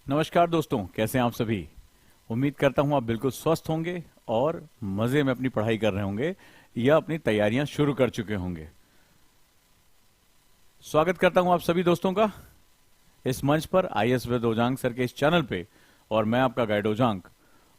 नमस्कार दोस्तों, कैसे हैं आप सभी। उम्मीद करता हूं आप बिल्कुल स्वस्थ होंगे और मजे में अपनी पढ़ाई कर रहे होंगे या अपनी तैयारियां शुरू कर चुके होंगे। स्वागत करता हूं आप सभी दोस्तों का इस मंच पर आईएएस विद ओजांग सर के इस चैनल पे। और मैं आपका गाइड ओजांग।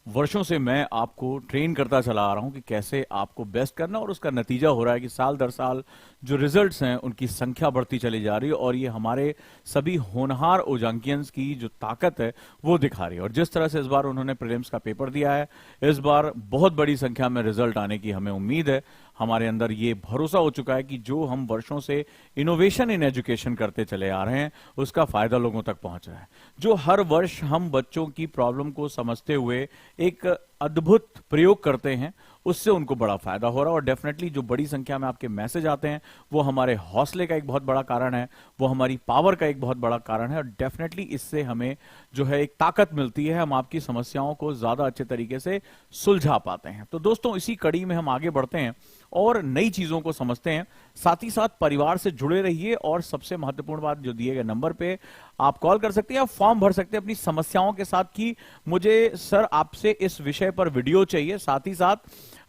वर्षों से मैं आपको ट्रेन करता चला आ रहा हूं कि कैसे आपको बेस्ट करना, और उसका नतीजा हो रहा है कि साल दर साल जो रिजल्ट्स हैं उनकी संख्या बढ़ती चली जा रही है, और ये हमारे सभी होनहार ओजांकियंस की जो ताकत है वो दिखा रही है। और जिस तरह से इस बार उन्होंने प्रीलिम्स का पेपर दिया है, इस बार बहुत बड़ी संख्या में रिजल्ट आने की हमें उम्मीद है। हमारे अंदर ये भरोसा हो चुका है कि जो हम वर्षों से इनोवेशन इन एजुकेशन करते चले आ रहे हैं उसका फायदा लोगों तक पहुंच रहा है। जो हर वर्ष हम बच्चों की प्रॉब्लम को समझते हुए एक अद्भुत प्रयोग करते हैं, उससे उनको बड़ा फायदा हो रहा है। और डेफिनेटली जो बड़ी संख्या में आपके मैसेज आते हैं वो हमारे हौसले का एक बहुत बड़ा कारण है, वो हमारी पावर का एक बहुत बड़ा कारण है। और डेफिनेटली इससे हमें जो है एक ताकत मिलती है, हम आपकी समस्याओं को ज्यादा अच्छे तरीके से सुलझा पाते हैं। तो दोस्तों, इसी कड़ी में हम आगे बढ़ते हैं और नई चीजों को समझते हैं। साथ ही साथ परिवार से जुड़े रहिए, और सबसे महत्वपूर्ण बात, जो दिए गए नंबर पे आप कॉल कर सकते हैं, आप फॉर्म भर सकते हैं अपनी समस्याओं के साथ कि मुझे सर आपसे इस विषय पर वीडियो चाहिए। साथ ही साथ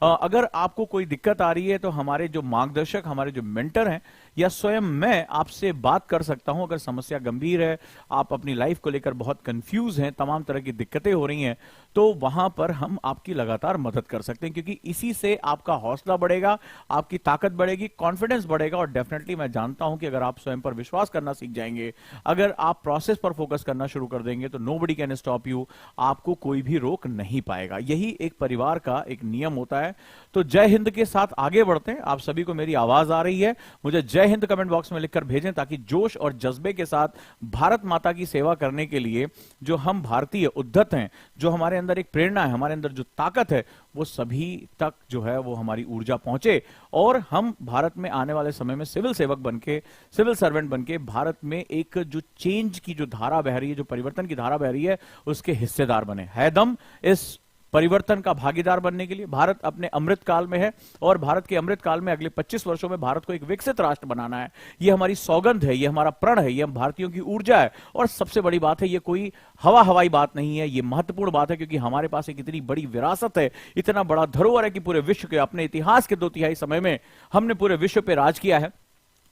अगर आपको कोई दिक्कत आ रही है तो हमारे जो मार्गदर्शक, हमारे जो मेंटर हैं, या स्वयं मैं आपसे बात कर सकता हूं। अगर समस्या गंभीर है, आप अपनी लाइफ को लेकर बहुत कंफ्यूज हैं, तमाम तरह की दिक्कतें हो रही हैं, तो वहां पर हम आपकी लगातार मदद कर सकते हैं, क्योंकि इसी से आपका हौसला बढ़ेगा, आपकी ताकत बढ़ेगी, कॉन्फिडेंस बढ़ेगा। और डेफिनेटली मैं जानता हूं कि अगर आप स्वयं पर विश्वास करना सीख जाएंगे, अगर आप प्रोसेस पर फोकस करना शुरू कर देंगे, तो नोबडी कैन स्टॉप यू, आपको कोई भी रोक नहीं पाएगा। यही एक परिवार का एक नियम होता है। तो जय हिंद के साथ आगे बढ़ते हैं। आप सभी को मेरी आवाज आ रही है? मुझे जय हिंद कमेंट बॉक्स में लिखकर भेजें, ताकि जोश और जज्बे के साथ भारत माता की सेवा करने के लिए जो हम भारतीय उद्धत हैं, जो हमारे अंदर एक प्रेरणा है, हमारे अंदर जो ताकत है, वो सभी तक जो है वो हमारी ऊर्जा पहुंचे, और हम भारत में आने वाले समय में सिविल सेवक बनके, सिविल सर्वेंट बनके भारत में एक जो चेंज की जो धारा बह रही है, जो परिवर्तन की धारा बह रही है, उसके हिस्सेदार बने। है दम इस परिवर्तन का भागीदार बनने के लिए। भारत अपने अमृत काल में है, और भारत के अमृत काल में अगले 25 वर्षों में भारत को एक विकसित राष्ट्र बनाना है। ये हमारी सौगंध है, ये हमारा प्रण है, ये हम भारतीयों की ऊर्जा है। और सबसे बड़ी बात है, ये कोई हवाई बात नहीं है, ये महत्वपूर्ण बात है, क्योंकि हमारे पास एक इतनी बड़ी विरासत है, इतना बड़ा धरोहर है कि पूरे विश्व के, अपने इतिहास के 2/3 समय में हमने पूरे विश्व पे राज किया है।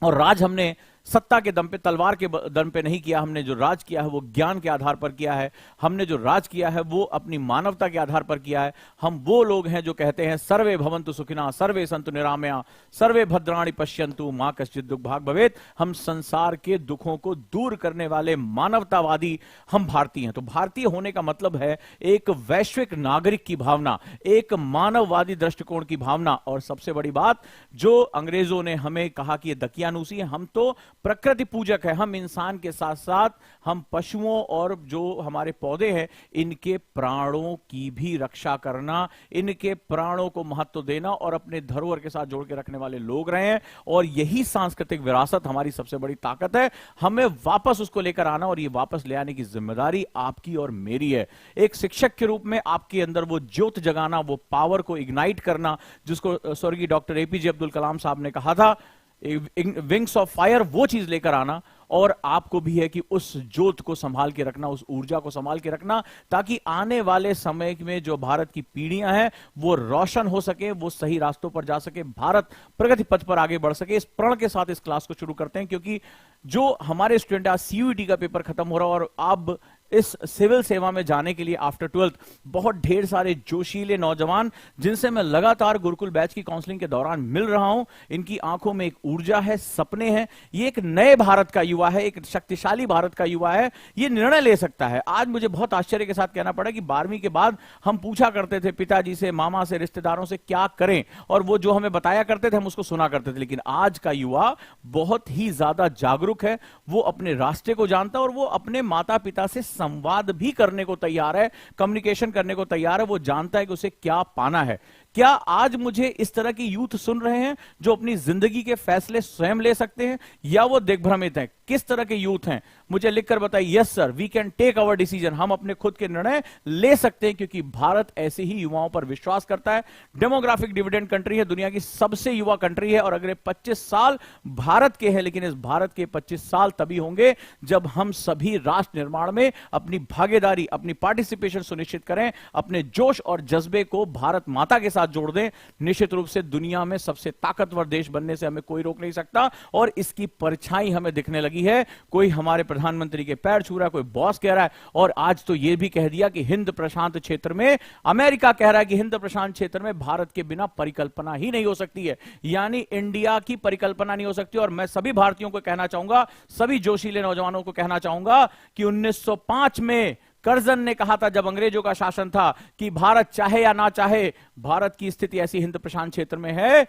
और राज हमने सत्ता के दम पे, तलवार के दम पे नहीं किया। हमने जो राज किया है वो ज्ञान के आधार पर किया है। हमने जो राज किया है वो अपनी मानवता के आधार पर किया है। हम वो लोग हैं जो कहते हैं सर्वे भवन्तु सुखिनः, सर्वे सन्तु निरामया, सर्वे भद्राणि पश्यन्तु मा कश्चित् दुःख भाग् भवेत्। हम संसार के दुखों को दूर करने वाले मानवतावादी हम भारतीय हैं। तो भारतीय होने का मतलब है एक वैश्विक नागरिक की भावना, एक मानववादी दृष्टिकोण की भावना। और सबसे बड़ी बात, जो अंग्रेजों ने हमें कहा कि ये दकियानूसी है, हम तो प्रकृति पूजक है। हम इंसान के साथ साथ हम पशुओं और जो हमारे पौधे हैं, इनके प्राणों की भी रक्षा करना, इनके प्राणों को महत्व देना, और अपने धरोहर के साथ जोड़ के रखने वाले लोग रहे हैं। और यही सांस्कृतिक विरासत हमारी सबसे बड़ी ताकत है। हमें वापस उसको लेकर आना, और ये वापस ले आने की जिम्मेदारी आपकी और मेरी है। एक शिक्षक के रूप में आपके अंदर वो ज्योत जगाना, वो पावर को इग्नाइट करना, जिसको स्वर्गीय डॉक्टर एपीजे अब्दुल कलाम साहब ने कहा था, विंग्स ऑफ फायर, वो चीज लेकर आना। और आपको भी है कि उस ज्योत को संभाल के रखना, उस ऊर्जा को संभाल के रखना, ताकि आने वाले समय में जो भारत की पीढ़ियां हैं वो रोशन हो सके, वो सही रास्तों पर जा सके, भारत प्रगति पथ पर आगे बढ़ सके। इस प्रण के साथ इस क्लास को शुरू करते हैं, क्योंकि जो हमारे स्टूडेंट आज सीयूईटी का पेपर खत्म हो रहा है, और अब इस सिविल सेवा में जाने के लिए आफ्टर 12th बहुत ढेर सारे जोशीले नौजवान, जिनसे मैं लगातार गुरुकुल बैच की काउंसलिंग के दौरान मिल रहा हूं, इनकी आंखों में एक ऊर्जा है, सपने हैं। ये एक नए भारत का युवा है, एक शक्तिशाली भारत का युवा है। ये निर्णय ले सकता है। आज मुझे बहुत आश्चर्य के साथ कहना पड़ा कि 12वीं के बाद हम पूछा करते थे पिताजी से, मामा से, रिश्तेदारों से क्या करें, और वो जो हमें बताया करते थे हम उसको सुना करते थे। लेकिन आज का युवा बहुत ही ज्यादा जागरूक है, वो अपने रास्ते को जानता है, और वो अपने माता पिता से संवाद भी करने को तैयार है, कम्युनिकेशन करने को तैयार है। वो जानता है कि उसे क्या पाना है, क्या आज मुझे इस तरह की यूथ सुन रहे हैं जो अपनी जिंदगी के फैसले स्वयं ले सकते हैं, या वो दिग्भ्रमित हैं? किस तरह के यूथ हैं, मुझे लिखकर बताइए। Yes sir, we can take our decision, हम अपने खुद के निर्णय ले सकते हैं, क्योंकि भारत ऐसे ही युवाओं पर विश्वास करता है। डेमोग्राफिक डिविडेंड कंट्री है, दुनिया की सबसे युवा कंट्री है, और अगले 25 साल भारत के हैं, लेकिन इस भारत के 25 साल तभी होंगे जब हम सभी राष्ट्र निर्माण में अपनी भागीदारी, अपनी पार्टिसिपेशन सुनिश्चित करें, अपने जोश और जज्बे को भारत माता के साथ जोड़ दें। निश्चित रूप से दुनिया में सबसे ताकतवर देश बनने से हमें कोई रोक नहीं सकता, और इसकी परछाई हमें दिखने लगी है। कोई हमारे प्रधानमंत्री के पैर छू रहा है, कोई बॉस कह रहा है, और आज तो यह भी कह दिया कि हिंद प्रशांत क्षेत्र में, अमेरिका कह रहा है कि हिंद प्रशांत क्षेत्र में भारत के बिना परिकल्पना ही नहीं हो सकती है, यानी इंडिया की परिकल्पना नहीं हो सकती। और मैं सभी भारतीयों को कहना चाहूंगा, सभी जोशीले नौजवानों को कहना चाहूंगा कि 1905 में कर्जन ने कहा था, जब अंग्रेजों का शासन था, कि भारत चाहे या ना चाहे, भारत की स्थिति ऐसी हिंद प्रशांत क्षेत्र में है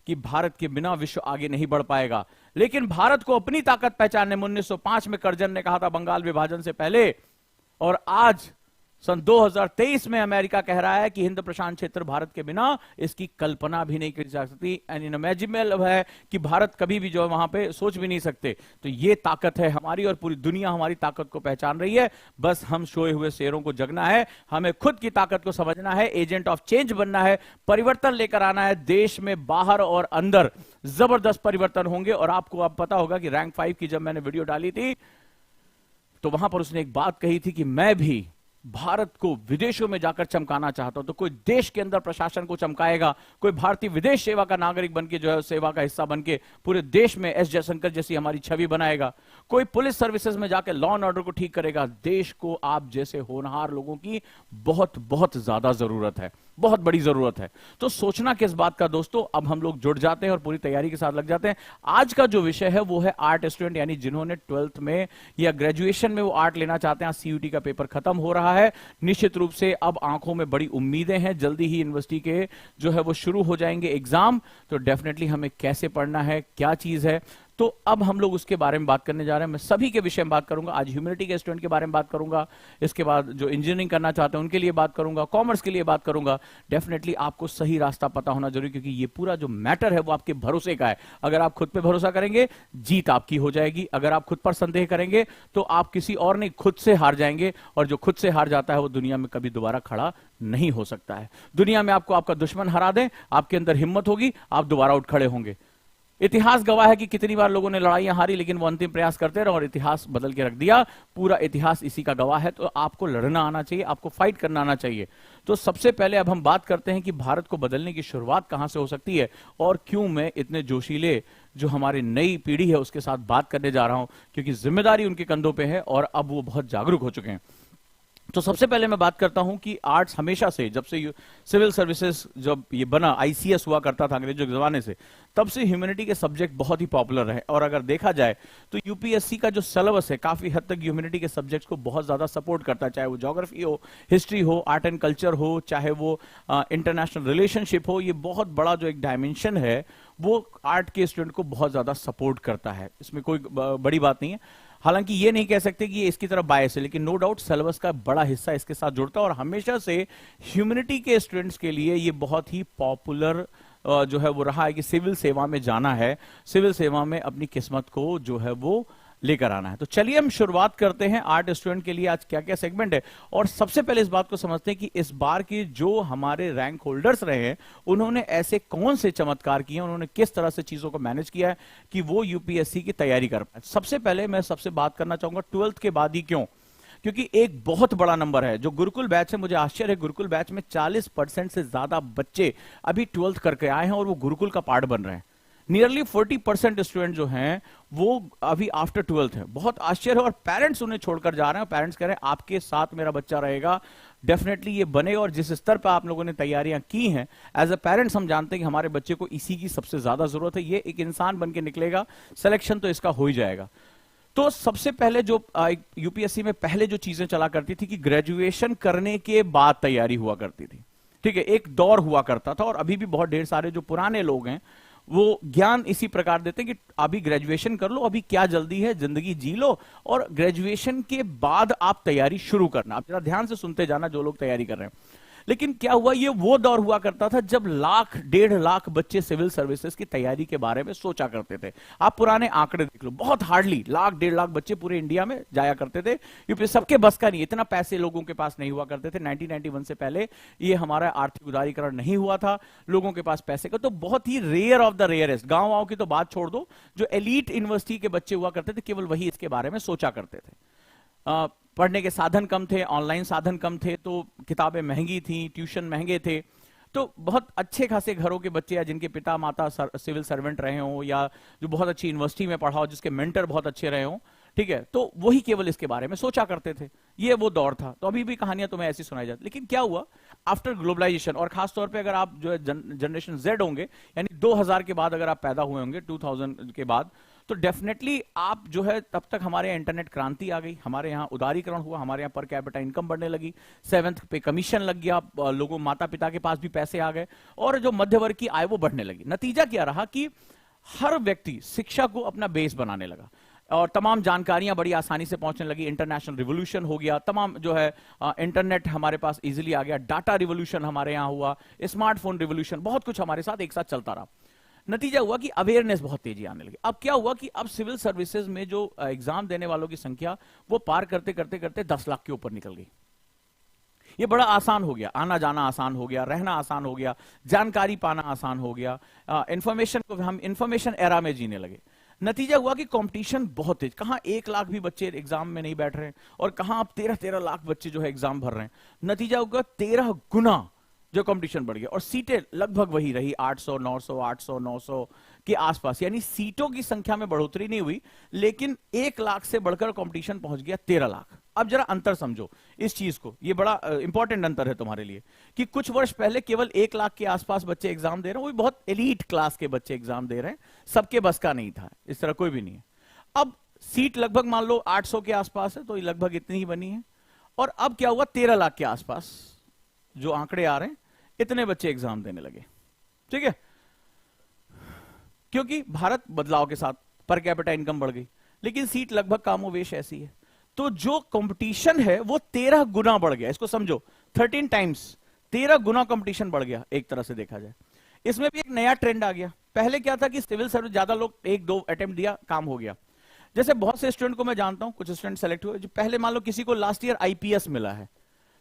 कि भारत के बिना विश्व आगे नहीं बढ़ पाएगा। लेकिन भारत को अपनी ताकत पहचानने में 1905 में कर्जन ने कहा था, बंगाल विभाजन से पहले, और आज सन 2023 में अमेरिका कह रहा है कि हिंद प्रशांत क्षेत्र भारत के बिना इसकी कल्पना भी नहीं की जा सकती। अनइमेजिनेबल है कि भारत कभी भी जो है वहां पे सोच भी नहीं सकते। तो ये ताकत है हमारी, और पूरी दुनिया हमारी ताकत को पहचान रही है। बस हम सोए हुए शेरों को जगना है, हमें खुद की ताकत को समझना है, एजेंट ऑफ चेंज बनना है, परिवर्तन लेकर आना है। देश में बाहर और अंदर जबरदस्त परिवर्तन होंगे। और आपको अब पता होगा कि रैंक 5 की जब मैंने वीडियो डाली थी, तो वहां पर उसने एक बात कही थी कि मैं भी भारत को विदेशों में जाकर चमकाना चाहता हूं। तो कोई देश के अंदर प्रशासन को चमकाएगा, कोई भारतीय विदेश सेवा का नागरिक बनके जो है सेवा का हिस्सा बनके पूरे देश में एस जयशंकर जैसी हमारी छवि बनाएगा, कोई पुलिस सर्विसेज में जाकर लॉ एंड ऑर्डर को ठीक करेगा। देश को आप जैसे होनहार लोगों की बहुत बहुत ज्यादा जरूरत है, बहुत बड़ी जरूरत है। तो सोचना किस बात का दोस्तों, अब हम लोग जुट जाते हैं और पूरी तैयारी के साथ लग जाते हैं। आज का जो विषय है वो है आर्ट स्टूडेंट, यानी जिन्होंने 12th में या ग्रेजुएशन में वो आर्ट लेना चाहते हैं। सीयूटी का पेपर खत्म हो रहा है, निश्चित रूप से अब आंखों में बड़ी उम्मीदें हैं, जल्दी ही यूनिवर्सिटी के जो है वो शुरू हो जाएंगे एग्जाम। तो डेफिनेटली हमें कैसे पढ़ना है, क्या चीज है, तो अब हम लोग उसके बारे में बात करने जा रहे हैं। मैं सभी के विषय में बात करूंगा। आज ह्यूमैनिटी के स्टूडेंट के बारे में बात करूंगा, इसके बाद जो इंजीनियरिंग करना चाहते हैं उनके लिए बात करूंगा, कॉमर्स के लिए बात करूंगा। डेफिनेटली आपको सही रास्ता पता होना जरूरी, क्योंकि ये पूरा जो मैटर है वो आपके भरोसे का है। अगर आप खुद पे भरोसा करेंगे, जीत आपकी हो जाएगी। अगर आप खुद पर संदेह करेंगे तो आप किसी और नहीं, खुद से हार जाएंगे। और जो खुद से हार जाता है वो दुनिया में कभी दोबारा खड़ा नहीं हो सकता है। दुनिया में आपको आपका दुश्मन हरा दे, आपके अंदर हिम्मत होगी, आप दोबारा उठ खड़े होंगे। इतिहास गवाह है कि कितनी बार लोगों ने लड़ाइयां हारी, लेकिन वो अंतिम प्रयास करते रहे और इतिहास बदल के रख दिया। पूरा इतिहास इसी का गवाह है। तो आपको लड़ना आना चाहिए, आपको फाइट करना आना चाहिए। तो सबसे पहले अब हम बात करते हैं कि भारत को बदलने की शुरुआत कहां से हो सकती है, और क्यों मैं इतने जोशीले जो हमारी नई पीढ़ी है उसके साथ बात करने जा रहा हूं, क्योंकि जिम्मेदारी उनके कंधों पे है और अब वो बहुत जागरूक हो चुके हैं। तो सबसे पहले मैं बात करता हूं कि आर्ट्स हमेशा से, जब से सिविल सर्विसेज जब ये बना, आईसीएस हुआ करता था अंग्रेजों के जमाने से, तब से ह्यूमैनिटी के सब्जेक्ट बहुत ही पॉपुलर रहे। और अगर देखा जाए तो यूपीएससी का जो सिलेबस है काफी हद तक ह्यूमैनिटी के सब्जेक्ट्स को बहुत ज्यादा सपोर्ट करता है, चाहे वो ज्योग्राफी हो, हिस्ट्री हो, आर्ट एंड कल्चर हो, चाहे वो इंटरनेशनल रिलेशनशिप हो। ये बहुत बड़ा जो एक डायमेंशन है वो आर्ट के स्टूडेंट को बहुत ज्यादा सपोर्ट करता है, इसमें कोई बड़ी बात नहीं है। हालांकि ये नहीं कह सकते कि ये इसकी तरफ बायस है, लेकिन नो डाउट सिलेबस का बड़ा हिस्सा इसके साथ जुड़ता है। और हमेशा से ह्यूमैनिटी के स्टूडेंट्स के लिए ये बहुत ही पॉपुलर जो है वो रहा है कि सिविल सेवा में जाना है, सिविल सेवा में अपनी किस्मत को जो है वो लेकर आना है। तो चलिए हम शुरुआत करते हैं आर्ट स्टूडेंट के लिए आज क्या क्या सेगमेंट है। और सबसे पहले इस बात को समझते हैं कि इस बार की जो हमारे रैंक होल्डर्स रहे हैं उन्होंने ऐसे कौन से चमत्कार किए, उन्होंने किस तरह से चीजों को मैनेज किया है कि वो यूपीएससी की तैयारी कर पाए। सबसे पहले मैं सबसे बात करना चाहूंगा 12th के बाद ही क्यों, क्योंकि एक बहुत बड़ा नंबर है जो गुरुकुल बैच है। मुझे आश्चर्य है, गुरुकुल बैच में 40% से ज्यादा बच्चे अभी 12th करके आए हैं और वो गुरुकुल का पार्ट बन रहे हैं। नियरली 40% स्टूडेंट जो हैं वो अभी आफ्टर 12th है। बहुत आश्चर्य है। और पेरेंट्स उन्हें छोड़कर जा रहे हैं, पेरेंट्स कह रहे हैं आपके साथ मेरा बच्चा रहेगा, डेफिनेटली ये बनेगा। और जिस स्तर पर आप लोगों ने तैयारियां की हैं एज अ पेरेंट्स, हम जानते हैं कि हमारे बच्चे को इसी की सबसे ज्यादा जरूरत है। ये एक इंसान बन के निकलेगा, सिलेक्शन तो इसका हो ही जाएगा। तो सबसे पहले जो यूपीएससी में पहले जो चीजें चला करती थी कि ग्रेजुएशन करने के बाद तैयारी हुआ करती थी, ठीक है, एक दौर हुआ करता था। और अभी भी बहुत ढेर सारे जो पुराने लोग हैं वो ज्ञान इसी प्रकार देते हैं कि अभी ग्रेजुएशन कर लो, अभी क्या जल्दी है, जिंदगी जी लो, और ग्रेजुएशन के बाद आप तैयारी शुरू करना। आप जरा ध्यान से सुनते जाना जो लोग तैयारी कर रहे हैं। लेकिन क्या हुआ, ये वो दौर हुआ करता था जब लाख 1.5 लाख बच्चे सिविल सर्विसेज की तैयारी के बारे में सोचा करते थे। आप पुराने आंकड़े देख लो, बहुत हार्डली लाख 1.5 लाख बच्चे पूरे इंडिया में जाया करते थे, क्योंकि सबके बस का नहीं, इतना पैसे लोगों के पास नहीं हुआ करते थे। 1991 से पहले ये हमारा आर्थिक उदारीकरण नहीं हुआ था, लोगों के पास पैसे का, तो बहुत ही रेयर ऑफ द रेयरेस्ट, गांव वाँव की तो बात छोड़ दो, जो एलीट यूनिवर्सिटी के बच्चे हुआ करते थे केवल वही इसके बारे में सोचा करते थे। पढ़ने के साधन कम थे, ऑनलाइन साधन कम थे, तो किताबें महंगी थी, ट्यूशन महंगे थे, तो बहुत अच्छे खासे घरों के बच्चे या जिनके पिता माता सिविल सर्वेंट रहे हों, या जो बहुत अच्छी यूनिवर्सिटी में पढ़ा हो, जिसके मेंटर बहुत अच्छे रहे हों, ठीक है, तो वही केवल इसके बारे में सोचा करते थे। ये वो दौर था। तो अभी भी कहानियां तुम्हें ऐसी सुनाई जाती, लेकिन क्या हुआ आफ्टर ग्लोबलाइजेशन, और खासतौर पे अगर आप जो है जनरेशन जेड होंगे, यानी 2000 के बाद अगर आप पैदा हुए होंगे, 2000 के बाद, तो डेफिनेटली आप जो है, तब तक हमारे यहाँ इंटरनेट क्रांति आ गई, हमारे यहाँ उदारीकरण हुआ, हमारे यहाँ पर कैपिटा इनकम बढ़ने लगी, 7th पे कमीशन लग गया, लोगों माता पिता के पास भी पैसे आ गए, और जो मध्य वर्ग की आय वो बढ़ने लगी। नतीजा क्या रहा कि हर व्यक्ति शिक्षा को अपना बेस बनाने लगा, और तमाम जानकारियां बड़ी आसानी से पहुंचने लगी। इंटरनेशनल रिवोल्यूशन हो गया, तमाम जो है इंटरनेट हमारे पास इजीली आ गया, डाटा रिवोल्यूशन हमारे यहां हुआ, स्मार्टफोन रिवोल्यूशन, बहुत कुछ हमारे साथ एक साथ चलता रहा। नतीजा हुआ कि अवेयरनेस बहुत तेजी आने लगी। अब क्या हुआ कि अब सिविल सर्विसेज में जो एग्जाम देने वालों की संख्या वो पार करते करते करते 10 लाख के ऊपर निकल गई। ये बड़ा आसान हो गया, आना जाना आसान हो गया, रहना आसान हो गया, जानकारी पाना आसान हो गया, इंफॉर्मेशन को हम इंफॉर्मेशन एरा में जीने लगे। नतीजा हुआ कि कंपटीशन बहुत तेज, कहां 1 लाख भी बच्चे एग्जाम में नहीं बैठ रहे हैं, और कहां अब 13-13 लाख बच्चे जो है एग्जाम भर रहे हैं। नतीजा होगा 13 गुना जो कंपटीशन बढ़ गया, और सीटें लगभग वही रही, 800 900 800 900 के आसपास, यानी सीटों की संख्या में बढ़ोतरी नहीं हुई, लेकिन 1 लाख से बढ़कर कंपटीशन पहुंच गया 13 लाख। अब जरा अंतर समझो इस चीज को, ये बड़ा इंपॉर्टेंट अंतर है तुम्हारे लिए, कि कुछ वर्ष पहले केवल 1 लाख के आसपास बच्चे एग्जाम दे रहे हैं, वो भी बहुत एलीट क्लास के बच्चे एग्जाम दे रहे हैं, सबके बस का नहीं था, इस तरह कोई भी नहीं है। अब सीट लगभग मान लो 800 के आसपास है, तो लगभग इतनी ही बनी है, और अब क्या हुआ 13 लाख के आसपास जो आंकड़े आ रहे हैं, इतने बच्चे एग्जाम देने लगे। ठीक है, क्योंकि भारत बदलाव के साथ पर कैपिटा इनकम बढ़ गई, लेकिन सीट लगभग कामोवेश ऐसी है, तो जो कंपटीशन है वो 13 गुना बढ़ गया। इसको समझो, 13 टाइम्स, 13 गुना कंपटीशन बढ़ गया एक तरह से देखा जाए। इसमें भी एक नया ट्रेंड आ गया। पहले क्या था कि सिविल सर्विस ज्यादा लोग 1-2 अटेम्प्ट दिया, काम हो गया। जैसे बहुत से स्टूडेंट को मैं जानता हूं, कुछ स्टूडेंट सेलेक्ट हुए, जो पहले मान लो किसी को लास्ट ईयर आईपीएस मिला है,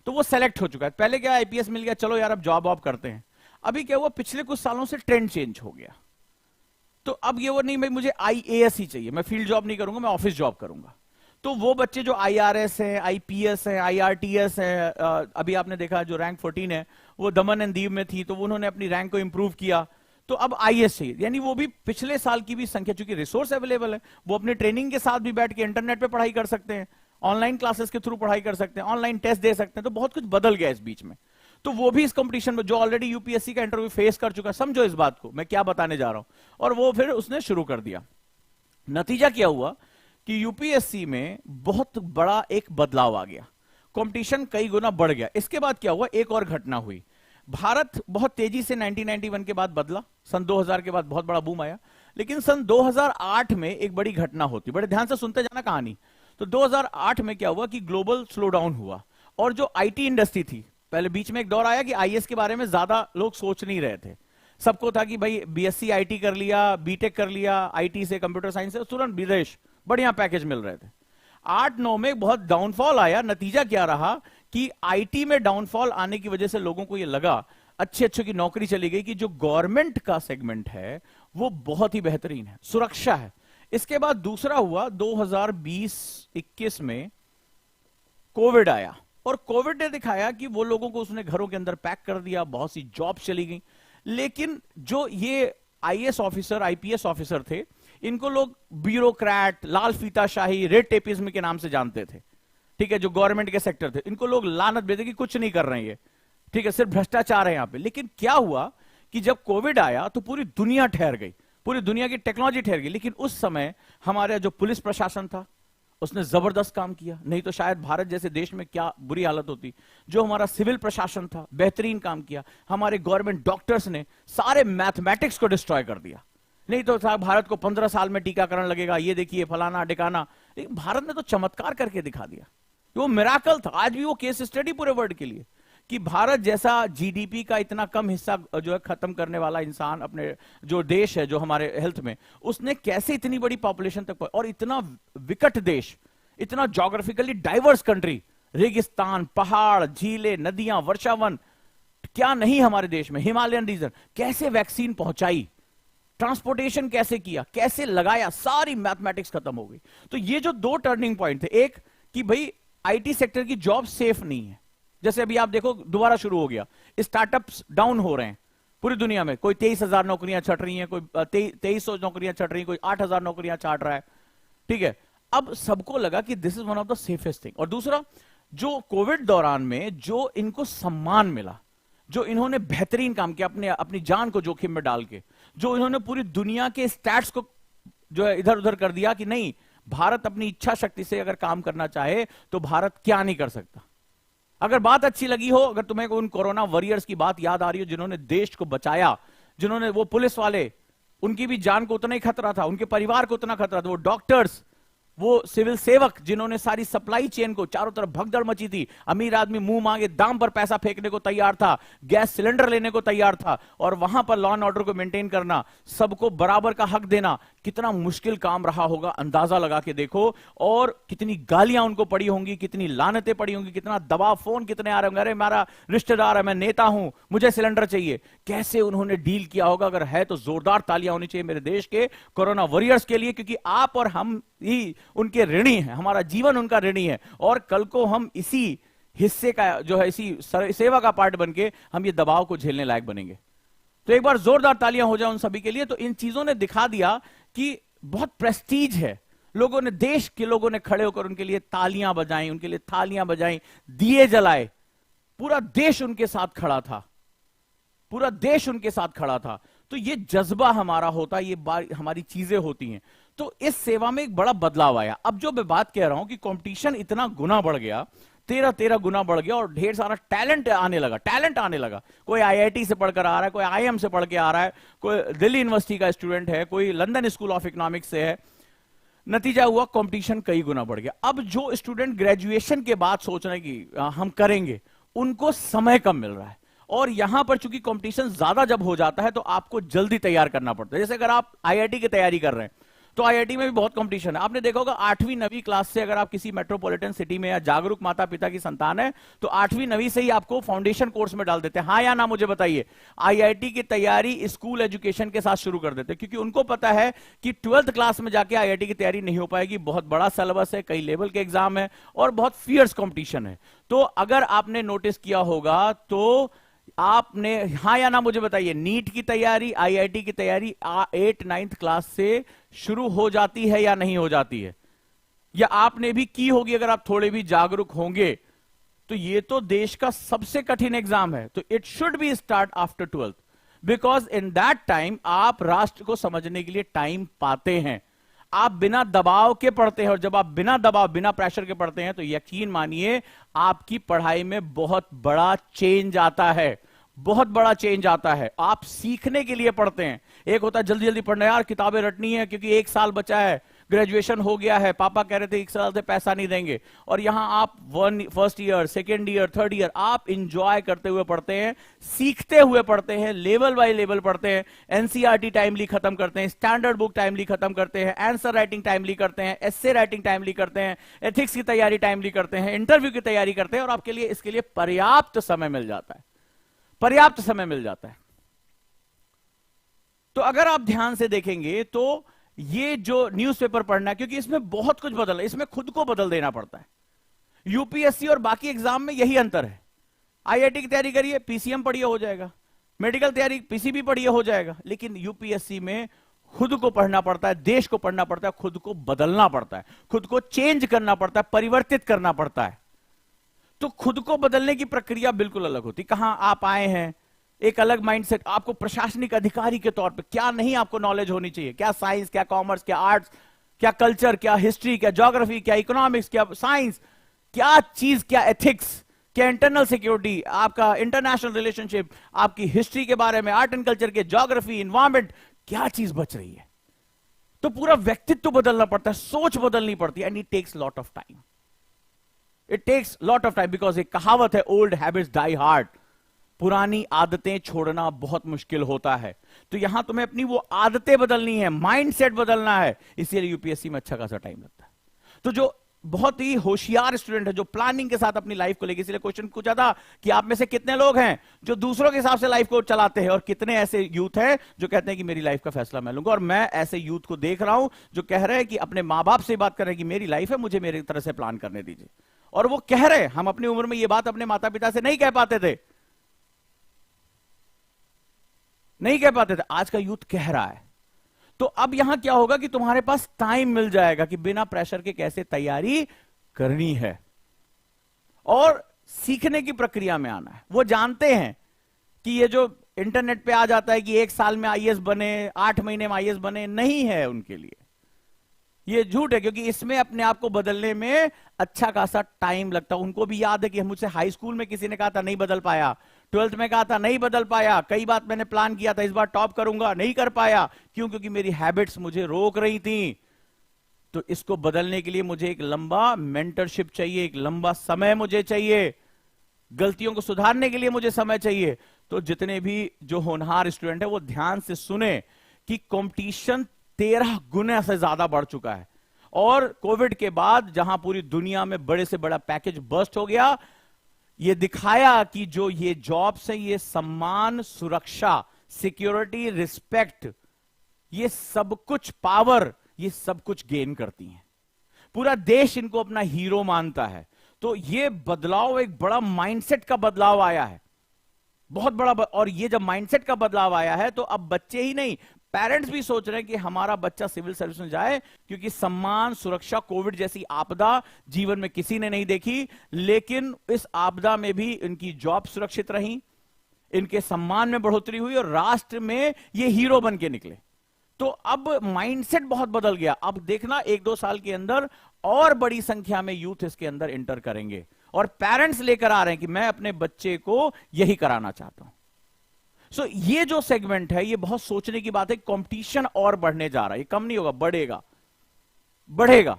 तो वो सेलेक्ट हो चुका है। पहले क्या, आईपीएस मिल गया, चलो यार अब जॉब वॉब करते हैं। अभी क्या हुआ, पिछले कुछ सालों से ट्रेंड चेंज हो गया, तो अब ये वो नहीं, भाई मुझे आईएएस ही चाहिए, मैं फील्ड जॉब नहीं करूंगा, मैं ऑफिस जॉब करूंगा। तो वो बच्चे जो आईआरएस है, आईपीएस है, आईआरटीएस है, अभी आपने देखा जो रैंक 14 है वो दमन एंड दीव में थी, तो उन्होंने अपनी रैंक को इंप्रूव किया, तो अब आईएएस चाहिए। यानी वो भी पिछले साल की भी संख्या, चूंकि रिसोर्स अवेलेबल है, वो अपने ट्रेनिंग के साथ भी बैठ के इंटरनेट पे पढ़ाई कर सकते हैं, ऑनलाइन क्लासेस के थ्रू पढ़ाई कर सकते हैं, ऑनलाइन टेस्ट दे सकते हैं, तो बहुत कुछ बदल गया इस बीच में। तो वो भी इस कंपटीशन में, जो ऑलरेडी यूपीएससी का इंटरव्यू फेस कर चुका, समझो इस बात को मैं क्या बताने जा रहा हूं, और वो फिर उसने शुरू कर दिया। नतीजा क्या हुआ कि यूपीएससी में बहुत बड़ा एक बदलाव आ गया, कंपटीशन कई गुना बढ़ गया। इसके बाद क्या हुआ, एक और घटना हुई। भारत बहुत तेजी से 1991 के बाद बदला, सन 2000 के बाद बहुत बड़ा बूम आया, लेकिन सन 2008 में एक बड़ी घटना होती, बड़े ध्यान से सुनते जाना कहानी। तो 2008 में क्या हुआ कि ग्लोबल स्लो डाउन हुआ, और जो आईटी इंडस्ट्री थी, पहले बीच में एक दौर आया कि आईएएस के बारे में ज्यादा लोग सोच नहीं रहे थे, सबको था कि भाई बीएससी आईटी कर लिया, बीटेक कर लिया, आईटी से कंप्यूटर साइंस से तुरंत विदेश बढ़िया पैकेज मिल रहे थे। 8-9 में बहुत डाउनफॉल आया। नतीजा क्या रहा कि आईटी में डाउनफॉल आने की वजह से लोगों को यह लगा, अच्छे अच्छे की नौकरी चली गई, कि जो गवर्नमेंट का सेगमेंट है वो बहुत ही बेहतरीन है, सुरक्षा है। इसके बाद दूसरा हुआ 2020-21 में कोविड आया, और कोविड ने दिखाया कि वो लोगों को उसने घरों के अंदर पैक कर दिया, बहुत सी जॉब चली गई। लेकिन जो ये आईएएस ऑफिसर, आईपीएस ऑफिसर थे, इनको लोग ब्यूरोक्रेट, लाल फीताशाही, रेड टेपिज्म के नाम से जानते थे। ठीक है, जो गवर्नमेंट के सेक्टर थे, इनको लोग लानत भेजते कि कुछ नहीं कर रहे हैं ये, ठीक है, सिर्फ भ्रष्टाचार है यहां पे। लेकिन क्या हुआ कि जब कोविड आया तो पूरी दुनिया ठहर गई, पूरी दुनिया की टेक्नोलॉजी ठहर गई। लेकिन उस समय हमारा जो पुलिस प्रशासन था उसने जबरदस्त काम किया, नहीं तो शायद भारत जैसे देश में क्या बुरी हालत होती। जो हमारा सिविल प्रशासन था, बेहतरीन काम किया। हमारे गवर्नमेंट डॉक्टर्स ने सारे मैथमेटिक्स को डिस्ट्रॉय कर दिया, नहीं तो था भारत को 15 साल में टीकाकरण लगेगा, ये देखिए फलाना डिकाना। लेकिन भारत ने तो चमत्कार करके दिखा दिया, वो मिराकल था। आज भी वो केस स्टडी पूरे वर्ल्ड के लिए, कि भारत जैसा जीडीपी का इतना कम हिस्सा जो है खत्म करने वाला इंसान, अपने जो देश है जो हमारे हेल्थ में, उसने कैसे इतनी बड़ी पॉपुलेशन तक और इतना विकट देश, इतना ज्योग्राफिकली डाइवर्स कंट्री, रेगिस्तान, पहाड़, झीलें, नदियां, वर्षावन, क्या नहीं हमारे देश में, हिमालयन रीजन, कैसे वैक्सीन पहुंचाई, ट्रांसपोर्टेशन कैसे किया, कैसे लगाया, सारी मैथमेटिक्स खत्म हो गई। तो ये जो दो टर्निंग पॉइंट थे, एक कि भाई आईटी सेक्टर की जॉब सेफ नहीं है, जैसे अभी आप देखो दोबारा शुरू हो गया, स्टार्टअप्स डाउन हो रहे हैं पूरी दुनिया में, कोई 23,000 नौकरियां छट रही हैं, कोई 2300 नौकरियां छट रही हैं, कोई 8,000 नौकरियां छाट रहा है, ठीक है। अब सबको लगा कि this is one of the safest thing. और दूसरा, जो कोविड दौरान में जो इनको सम्मान मिला, जो इन्होंने बेहतरीन काम किया अपनी जान को जोखिम में डाल के, जो इन्होंने पूरी दुनिया के स्टैट्स को जो है इधर उधर कर दिया कि नहीं, भारत अपनी इच्छा शक्ति से अगर काम करना चाहे तो भारत क्या नहीं कर सकता। अगर बात अच्छी लगी हो, अगर तुम्हें उन कोरोना वॉरियर्स की बात याद आ रही हो जिन्होंने देश को बचाया, जिन्होंने, वो पुलिस वाले, उनकी भी जान को उतना ही खतरा था, उनके परिवार को उतना खतरा था, वो डॉक्टर्स, वो सिविल सेवक जिन्होंने सारी सप्लाई चेन को, चारों तरफ भगदड़ मची थी, अमीर आदमी मुंह मांगे दाम पर पैसा फेंकने को तैयार था, गैस सिलेंडर लेने को तैयार था, और वहां पर लॉ एंड ऑर्डर को मेंटेन करना, सबको बराबर का हक देना, कितना मुश्किल काम रहा होगा अंदाजा लगा के देखो। और कितनी गालियां उनको पड़ी होंगी, कितनी लानतें पड़ी होंगी, कितना दबाव, फोन कितने आ रहे होंगे, अरे मेरा रिश्तेदार है, मैं नेता हूं, मुझे सिलेंडर चाहिए, कैसे उन्होंने डील किया होगा। अगर है तो जोरदार तालियां होनी चाहिए मेरे देश के कोरोना वॉरियर्स के लिए, क्योंकि आप और हम ही उनके ऋणी हैं, हमारा जीवन उनका ऋणी है, और कल को हम इसी हिस्से का जो है, इसी सेवा का पार्ट बन के हम ये दबाव को झेलने लायक बनेंगे। तो एक बार जोरदार तालियां हो जाए उन सभी के लिए। तो इन चीजों ने दिखा दिया कि बहुत प्रेस्टीज है, लोगों ने, देश के लोगों ने खड़े होकर उनके लिए तालियां बजाई, उनके लिए थालियां बजाई, दिए जलाए, पूरा देश उनके साथ खड़ा था, पूरा देश उनके साथ खड़ा था। तो ये जज्बा हमारा होता है, ये हमारी चीजें होती हैं। तो इस सेवा में एक बड़ा बदलाव आया। अब जो मैं बात कह रहा हूं कि कंपटीशन इतना गुना बढ़ गया, 13 गुना बढ़ गया, और ढेर सारा टैलेंट आने लगा। कोई आईआईटी से पढ़कर आ रहा है, कोई आईएम से पढ़ के आ रहा है, कोई दिल्ली यूनिवर्सिटी का स्टूडेंट है, कोई लंदन स्कूल ऑफ इकोनॉमिक्स से है। नतीजा हुआ कंपटीशन कई गुना बढ़ गया। अब जो स्टूडेंट ग्रेजुएशन के बाद सोच रहे हैं कि हम करेंगे, उनको समय कम मिल रहा है। और यहां पर चूंकि कंपटीशन ज्यादा जब हो जाता है तो आपको जल्दी तैयार करना पड़ता है। जैसे अगर आप आईआईटी की तैयारी कर रहे हैं तो आईआईटी में भी बहुत कंपटीशन है। आपने देखा होगा 8वीं 9वीं क्लास से, अगर आप किसी मेट्रोपॉलिटन सिटी में या जागरूक माता पिता की संतान है, तो 8वीं 9वीं से ही आपको फाउंडेशन कोर्स में डाल देते हैं। हाँ या ना मुझे बताइए। आईआईटी की तैयारी स्कूल एजुकेशन के साथ शुरू कर देते हैं, क्योंकि उनको पता है कि 12th क्लास में जाके आईआईटी की तैयारी नहीं हो पाएगी। बहुत बड़ा सिलेबस है, कई लेवल के एग्जाम है और बहुत फियर्स कंपटीशन है। तो अगर आपने नोटिस किया होगा तो आपने, हाँ या ना मुझे बताइए, नीट की तैयारी, आईआईटी की तैयारी 8th 9th क्लास से शुरू हो जाती है या नहीं हो जाती है? या आपने भी की होगी अगर आप थोड़े भी जागरूक होंगे। तो ये तो देश का सबसे कठिन एग्जाम है। तो it should be start after 12th, because in that time आप राष्ट्र को समझने के लिए टाइम पाते हैं। आप बिना दबाव के पढ़ते हैं, और जब आप बिना दबाव, बिना प्रेशर के पढ़ते हैं तो यकीन मानिए आपकी पढ़ाई में बहुत बड़ा चेंज आता है, बहुत बड़ा चेंज आता है। आप सीखने के लिए पढ़ते हैं। एक होता है जल्दी जल्दी पढ़ना, यार किताबें रटनी है क्योंकि 1 साल बचा है, ग्रेजुएशन हो गया है, पापा कह रहे थे 1 साल से पैसा नहीं देंगे, और यहां आप first year, second year, third year आप इंजॉय करते हुए पढ़ते हैं, सीखते हुए पढ़ते हैं, लेवल बाय लेवल पढ़ते हैं, एनसीईआरटी टाइमली खत्म करते हैं, स्टैंडर्ड बुक टाइमली खत्म करते हैं, आंसर राइटिंग टाइमली करते हैं, एस्से राइटिंग टाइमली करते हैं, एथिक्स की तैयारी टाइमली करते हैं, इंटरव्यू की तैयारी करते हैं, और आपके लिए इसके लिए पर्याप्त समय मिल जाता है, पर्याप्त समय मिल जाता है। तो अगर आप ध्यान से देखेंगे तो ये जो न्यूज़पेपर पढ़ना है, क्योंकि इसमें बहुत कुछ बदल है, इसमें खुद को बदल देना पड़ता है। यूपीएससी और बाकी एग्जाम में यही अंतर है। आईआईटी की तैयारी करिए, पीसीएम पढ़िए, हो जाएगा। मेडिकल तैयारी, पीसीबी पढ़िए, हो जाएगा। लेकिन यूपीएससी में खुद को पढ़ना पड़ता है, देश को पढ़ना पड़ता है, खुद को बदलना पड़ता है, खुद को चेंज करना पड़ता है, परिवर्तित करना पड़ता है। तो खुद को बदलने की प्रक्रिया बिल्कुल अलग होती। कहां आप आए हैं, एक अलग माइंडसेट, आपको प्रशासनिक अधिकारी के तौर पे क्या नहीं आपको नॉलेज होनी चाहिए, क्या साइंस, क्या कॉमर्स, क्या आर्ट्स, क्या कल्चर, क्या हिस्ट्री, क्या ज्योग्राफी, क्या इकोनॉमिक्स, क्या साइंस, क्या चीज, क्या एथिक्स, क्या इंटरनल सिक्योरिटी, आपका इंटरनेशनल रिलेशनशिप, आपकी हिस्ट्री के बारे में, आर्ट एंड कल्चर के, ज्योग्राफी, इन्वायरमेंट, क्या चीज बच रही है। तो पूरा व्यक्तित्व बदलना पड़ता है, सोच बदलनी पड़ती है, and it takes lot of time. It takes lot of time, because एक कहावत है, ओल्ड हैबिट्स डाई हार्ड, पुरानी आदतें छोड़ना बहुत मुश्किल होता है। तो यहां तुम्हें अपनी वो आदतें बदलनी है, माइंडसेट बदलना है, इसीलिए यूपीएससी में अच्छा खासा टाइम लगता है। तो जो बहुत ही होशियार स्टूडेंट है, जो प्लानिंग के साथ अपनी लाइफ को लेकर, इसलिए क्वेश्चन पूछा था कि आप में से कितने लोग हैं जो दूसरों के हिसाब से लाइफ को चलाते हैं, और कितने ऐसे यूथ हैं जो कहते हैं कि मेरी लाइफ का फैसला मैं लूंगा। और मैं ऐसे यूथ को देख रहा हूं जो कह रहे हैं कि अपने मां बाप से बात कर रहे हैं कि मेरी लाइफ है, मुझे मेरी तरह से प्लान करने दीजिए। और वो कह रहे हैं, हम अपनी उम्र में ये बात अपने माता पिता से नहीं कह पाते थे, नहीं कह पाते थे, आज का यूथ कह रहा है। तो अब यहां क्या होगा कि तुम्हारे पास टाइम मिल जाएगा कि बिना प्रेशर के कैसे तैयारी करनी है, और सीखने की प्रक्रिया में आना है। वो जानते हैं कि ये जो इंटरनेट पे आ जाता है कि 1 साल में आईएएस बने, 8 महीने में आईएएस बने, नहीं है उनके लिए, ये झूठ है, क्योंकि इसमें अपने आप को बदलने में अच्छा खासा टाइम लगता है। उनको भी याद है कि मुझसे हाई स्कूल में किसी ने कहा था नहीं बदल पाया, 12th में कहा था नहीं बदल पाया, कई बात मैंने प्लान किया था इस बार टॉप करूंगा, नहीं कर पाया। क्यों? क्योंकि मेरी हैबिट्स मुझे रोक रही थी। तो इसको बदलने के लिए मुझे एक लंबा मेंटरशिप चाहिए, एक लंबा समय मुझे चाहिए, गलतियों को सुधारने के लिए मुझे समय चाहिए। तो जितने भी जो होनहार स्टूडेंट है वो ध्यान से सुने कि कंपटीशन 13 गुना से ज्यादा बढ़ चुका है, और कोविड के बाद जहां पूरी दुनिया में बड़े से बड़ा पैकेज बस्ट हो गया, ये दिखाया कि जो ये जॉब्स हैं, ये सम्मान, सुरक्षा, सिक्योरिटी, रिस्पेक्ट, ये सब कुछ, पावर, ये सब कुछ गेन करती हैं। पूरा देश इनको अपना हीरो मानता है। तो ये बदलाव, एक बड़ा माइंडसेट का बदलाव आया है, बहुत बड़ा। और ये जब माइंडसेट का बदलाव आया है, तो अब बच्चे ही नहीं, पेरेंट्स भी सोच रहे हैं कि हमारा बच्चा सिविल सर्विस में जाए, क्योंकि सम्मान, सुरक्षा, कोविड जैसी आपदा जीवन में किसी ने नहीं देखी, लेकिन इस आपदा में भी इनकी जॉब सुरक्षित रही, इनके सम्मान में बढ़ोतरी हुई, और राष्ट्र में ये हीरो बन के निकले। तो अब माइंडसेट बहुत बदल गया। अब देखना 1-2 साल के अंदर और बड़ी संख्या में यूथ इसके अंदर इंटर करेंगे, और पेरेंट्स लेकर आ रहे हैं कि मैं अपने बच्चे को यही कराना चाहता हूं। सो ये जो सेगमेंट है, ये बहुत सोचने की बात है। कंपटीशन और बढ़ने जा रहा है, ये कम नहीं होगा, बढ़ेगा, बढ़ेगा।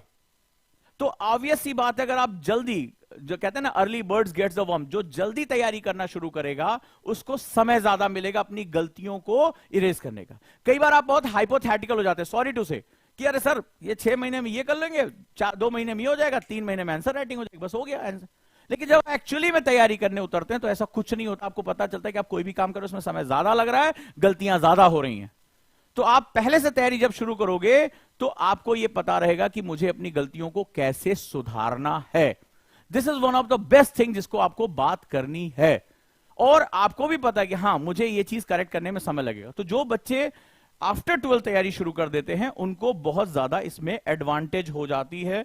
तो ऑब्वियस सी बात है, अगर आप जल्दी, जो कहते हैं ना early birds gets the worm, जो जल्दी तैयारी करना शुरू करेगा उसको समय ज्यादा मिलेगा अपनी गलतियों को इरेज करने का। कई बार आप बहुत हाइपोथेटिकल हो जाते हैं, सॉरी टू से, कि अरे सर ये 6 महीने में ये कर लेंगे, 2 महीने में ये हो जाएगा, 3 महीने में आंसर राइटिंग हो जाएगी, बस हो गया आंसर। लेकिन जब एक्चुअली में तैयारी करने उतरते हैं तो ऐसा कुछ नहीं होता। आपको पता चलता है कि आप कोई भी काम करो उसमें समय ज्यादा लग रहा है, गलतियां ज्यादा हो रही हैं। तो आप पहले से तैयारी जब शुरू करोगे तो आपको यह पता रहेगा कि मुझे अपनी गलतियों को कैसे सुधारना है। This is one of the best thing जिसको आपको बात करनी है, और आपको भी पता है कि हाँ मुझे ये चीज करेक्ट करने में समय लगेगा। तो जो बच्चे आफ्टर 12 तैयारी शुरू कर देते हैं उनको बहुत ज्यादा इसमें एडवांटेज हो जाती है।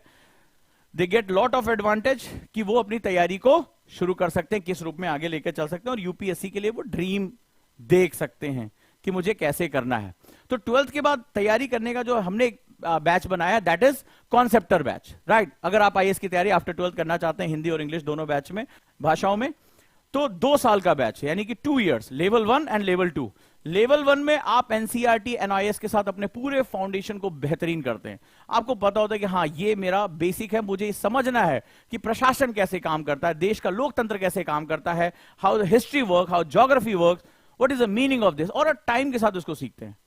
They get lot of advantage कि वो अपनी तैयारी को शुरू कर सकते हैं, किस रूप में आगे लेकर चल सकते हैं, और यूपीएससी के लिए वो ड्रीम देख सकते हैं कि मुझे कैसे करना है। तो 12th के बाद तैयारी करने का जो हमने बैच बनाया, दैट इज कॉन्सेप्टर बैच, राइट। अगर आप आईएएस की तैयारी आफ्टर 12th करना चाहते हैं, हिंदी और इंग्लिश दोनों बैच में, भाषाओं में, तो 2 साल का बैच है, यानी कि 2 years, level 1 and level 2। Level 1 में आप एनसीईआरटी, एनआईएस के साथ अपने पूरे फाउंडेशन को बेहतरीन करते हैं। आपको पता होता है कि हाँ ये मेरा बेसिक है, मुझे समझना है कि प्रशासन कैसे काम करता है, देश का लोकतंत्र कैसे काम करता है, how history work, how geography work, what is the meaning of this, और टाइम के साथ उसको सीखते हैं।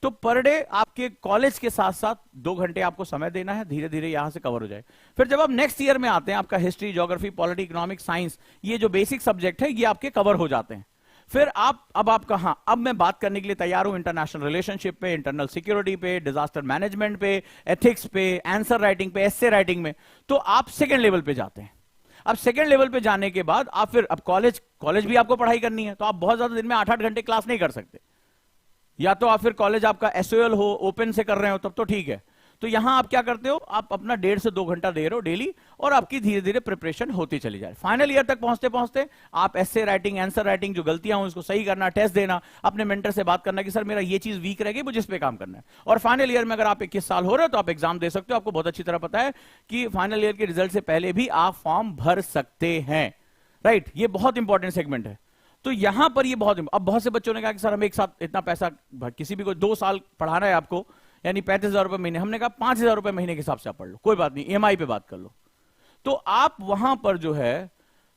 तो पर डे आपके कॉलेज के साथ साथ 2 घंटे आपको समय देना है, धीरे धीरे यहां से कवर हो जाए। फिर जब आप नेक्स्ट ईयर में आते हैं, आपका history, geography, polity, economics, science, ये जो बेसिक सब्जेक्ट है ये आपके कवर हो जाते हैं। फिर अब कहां, अब मैं बात करने के लिए तैयार हूं इंटरनेशनल रिलेशनशिप पे, इंटरनल सिक्योरिटी पे, डिजास्टर मैनेजमेंट पे, एथिक्स पे, आंसर राइटिंग पे, एस्से राइटिंग में। तो आप सेकेंड लेवल पे जाते हैं। अब सेकेंड लेवल पे जाने के बाद आप फिर, अब कॉलेज भी आपको पढ़ाई करनी है, तो आप बहुत ज्यादा दिन में 8-8 घंटे क्लास नहीं कर सकते। या तो आप फिर कॉलेज आपका एसओएल हो, ओपन से कर रहे हो, तब तो ठीक है। तो यहां आप क्या करते हो, आप अपना 1.5 से 2 घंटा दे रहे हो डेली, और आपकी धीरे धीरे प्रिपरेशन होती चली जाए। फाइनल ईयर तक पहुंचते पहुंचते आप एस्से राइटिंग, आंसर राइटिंग, जो गलतियां हो उसको सही करना, टेस्ट देना, अपने मेंटर से बात करना कि सर मेरा ये चीज वीक रह गई, मुझे इस पे काम करना है। और फाइनल ईयर में अगर आप 21 साल हो रहे हो तो आप एग्जाम दे सकते हो। आपको बहुत अच्छी तरह पता है कि फाइनल ईयर के रिजल्ट से पहले भी आप फॉर्म भर सकते हैं, राइट। ये बहुत इंपॉर्टेंट सेगमेंट है। तो यहां पर ये बहुत, अब बहुत से बच्चों ने कहा कि सर हम एक साथ इतना पैसा, किसी भी को 2 साल पढ़ाना है आपको, यानी 35,000 रुपए महीने। हमने कहा 5,000 रुपए महीने के हिसाब से आप पढ़ लो, कोई बात नहीं, ईएमआई पे बात कर लो। तो आप वहां पर जो है,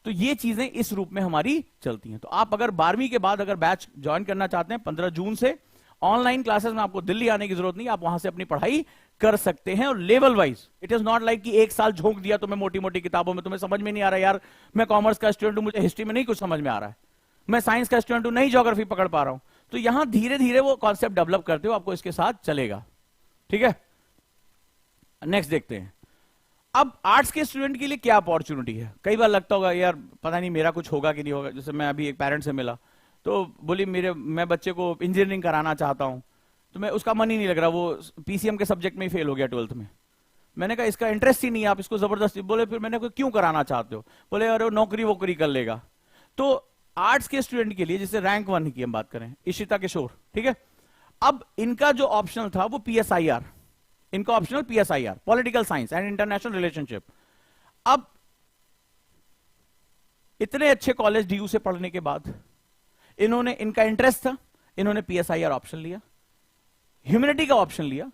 तो ये चीजें इस रूप में हमारी चलती हैं। तो आप अगर 12वीं के बाद अगर बैच ज्वाइन करना चाहते हैं 15 जून से, ऑनलाइन क्लासेस में आपको दिल्ली आने की जरूरत नहीं, आप वहां से अपनी पढ़ाई कर सकते हैं। और level wise, it is not like कि एक साल झोंक दिया तुम्हें मोटी मोटी किताबों में, तुम्हें समझ में नहीं आ रहा यार, मैं कॉमर्स का स्टूडेंट हूं, मुझे हिस्ट्री में नहीं कुछ समझ में आ रहा है, मैं साइंस का स्टूडेंट हूं, नहीं ज्योग्राफी पकड़ पा रहा हूं। तो यहां धीरे धीरे वो कॉन्सेप्ट डेवलप करते हो, आपको इसके साथ चलेगा। ठीक है, नेक्स्ट देखते हैं। अब आर्ट्स के स्टूडेंट के लिए क्या अपॉर्चुनिटी है? कई बार लगता होगा यार पता नहीं मेरा कुछ होगा कि नहीं होगा। जैसे मैं अभी एक पेरेंट से मिला, तो बोली मैं बच्चे को इंजीनियरिंग कराना चाहता हूं, तो मैं उसका मन ही नहीं लग रहा, वो पीसीएम के सब्जेक्ट में ही फेल हो गया 12th में। मैंने कहा इसका इंटरेस्ट ही नहीं है, आप इसको जबरदस्ती। बोले फिर मैंने कहा क्यों कराना चाहते हो? बोले अरे नौकरी वोकरी कर लेगा। तो आर्ट्स के स्टूडेंट के लिए, जैसे रैंक 1 की हम बात करें, इशिता किशोर, ठीक है, अब इनका जो ऑप्शनल था वो पीएसआईआर, इनका optional PSIR, political science and international relationship. अब इतने अच्छे कॉलेज डीयू से पढ़ने के बाद इन्होंने, इनका इंटरेस्ट था, इन्होंने पीएसआईआर ऑप्शन लिया, ह्यूमैनिटी का ऑप्शन लिया।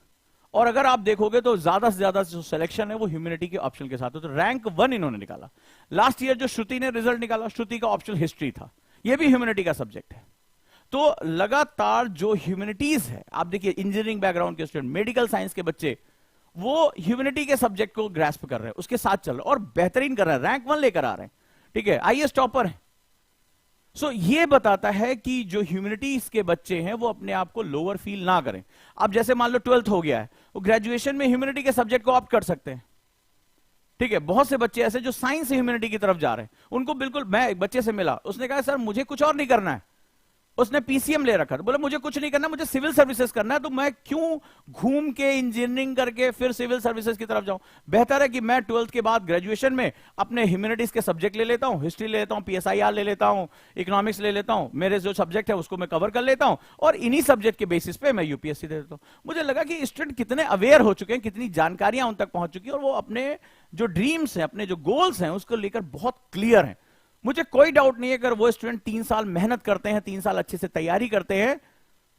और अगर आप देखोगे तो ज्यादा से ज्यादा जो सिलेक्शन है वो ह्यूमैनिटी के ऑप्शन के साथ है। तो रैंक 1 इन्होंने निकाला। लास्ट ईयर जो श्रुति ने रिजल्ट निकाला, श्रुति का ऑप्शन हिस्ट्री था, ये भी ह्यूमैनिटी का सब्जेक्ट है। तो लगातार जो ह्यूमैनिटीज है, आप देखिए इंजीनियरिंग बैकग्राउंड के स्टूडेंट, मेडिकल साइंस के बच्चे, वो ह्यूमैनिटी के सब्जेक्ट को ग्रास्प कर रहे हैं, उसके साथ चल रहे हैं और बेहतरीन कर रहे हैं, रैंक 1 लेकर आ रहे हैं। ठीक है, आईएएस टॉपर है। सो ये बताता है कि जो ह्यूमैनिटीज के बच्चे हैं वो अपने आप को लोअर फील ना करें। अब जैसे मान लो 12th हो गया है, वो ग्रेजुएशन में ह्यूमैनिटी के सब्जेक्ट को ऑप्ट कर सकते हैं। ठीक है, बहुत से बच्चे ऐसे जो साइंस से ह्यूमैनिटी की तरफ जा रहे हैं, उनको बिल्कुल, मैं एक बच्चे से मिला, उसने कहा सर मुझे कुछ और नहीं करना है, उसने पीसीएम ले रखा था, बोले मुझे कुछ नहीं करना, मुझे सिविल सर्विसेज करना है, तो मैं क्यों घूम के इंजीनियरिंग करके फिर सिविल सर्विसेज की तरफ जाऊं? बेहतर है कि मैं 12th के बाद ग्रेजुएशन में अपने ह्यूमैनिटीज के सब्जेक्ट ले लेता हूं, हिस्ट्री ले लेता हूं, पीएसआईआर ले लेता हूं, इकोनॉमिक्स ले लेता हूं, मेरे जो सब्जेक्ट है उसको मैं कवर कर लेता हूं, और इन्हीं सब्जेक्ट के बेसिस पे मैं यूपीएससी दे देता हूं। मुझे लगा कि स्टूडेंट कितने अवेयर हो चुके हैं, कितनी जानकारियां उन तक पहुंच चुकी है, और वो अपने जो ड्रीम्स हैं, अपने जो गोल्स हैं, उसको लेकर बहुत क्लियर है। मुझे कोई डाउट नहीं है, अगर वो स्टूडेंट 3 साल मेहनत करते हैं, 3 साल अच्छे से तैयारी करते हैं,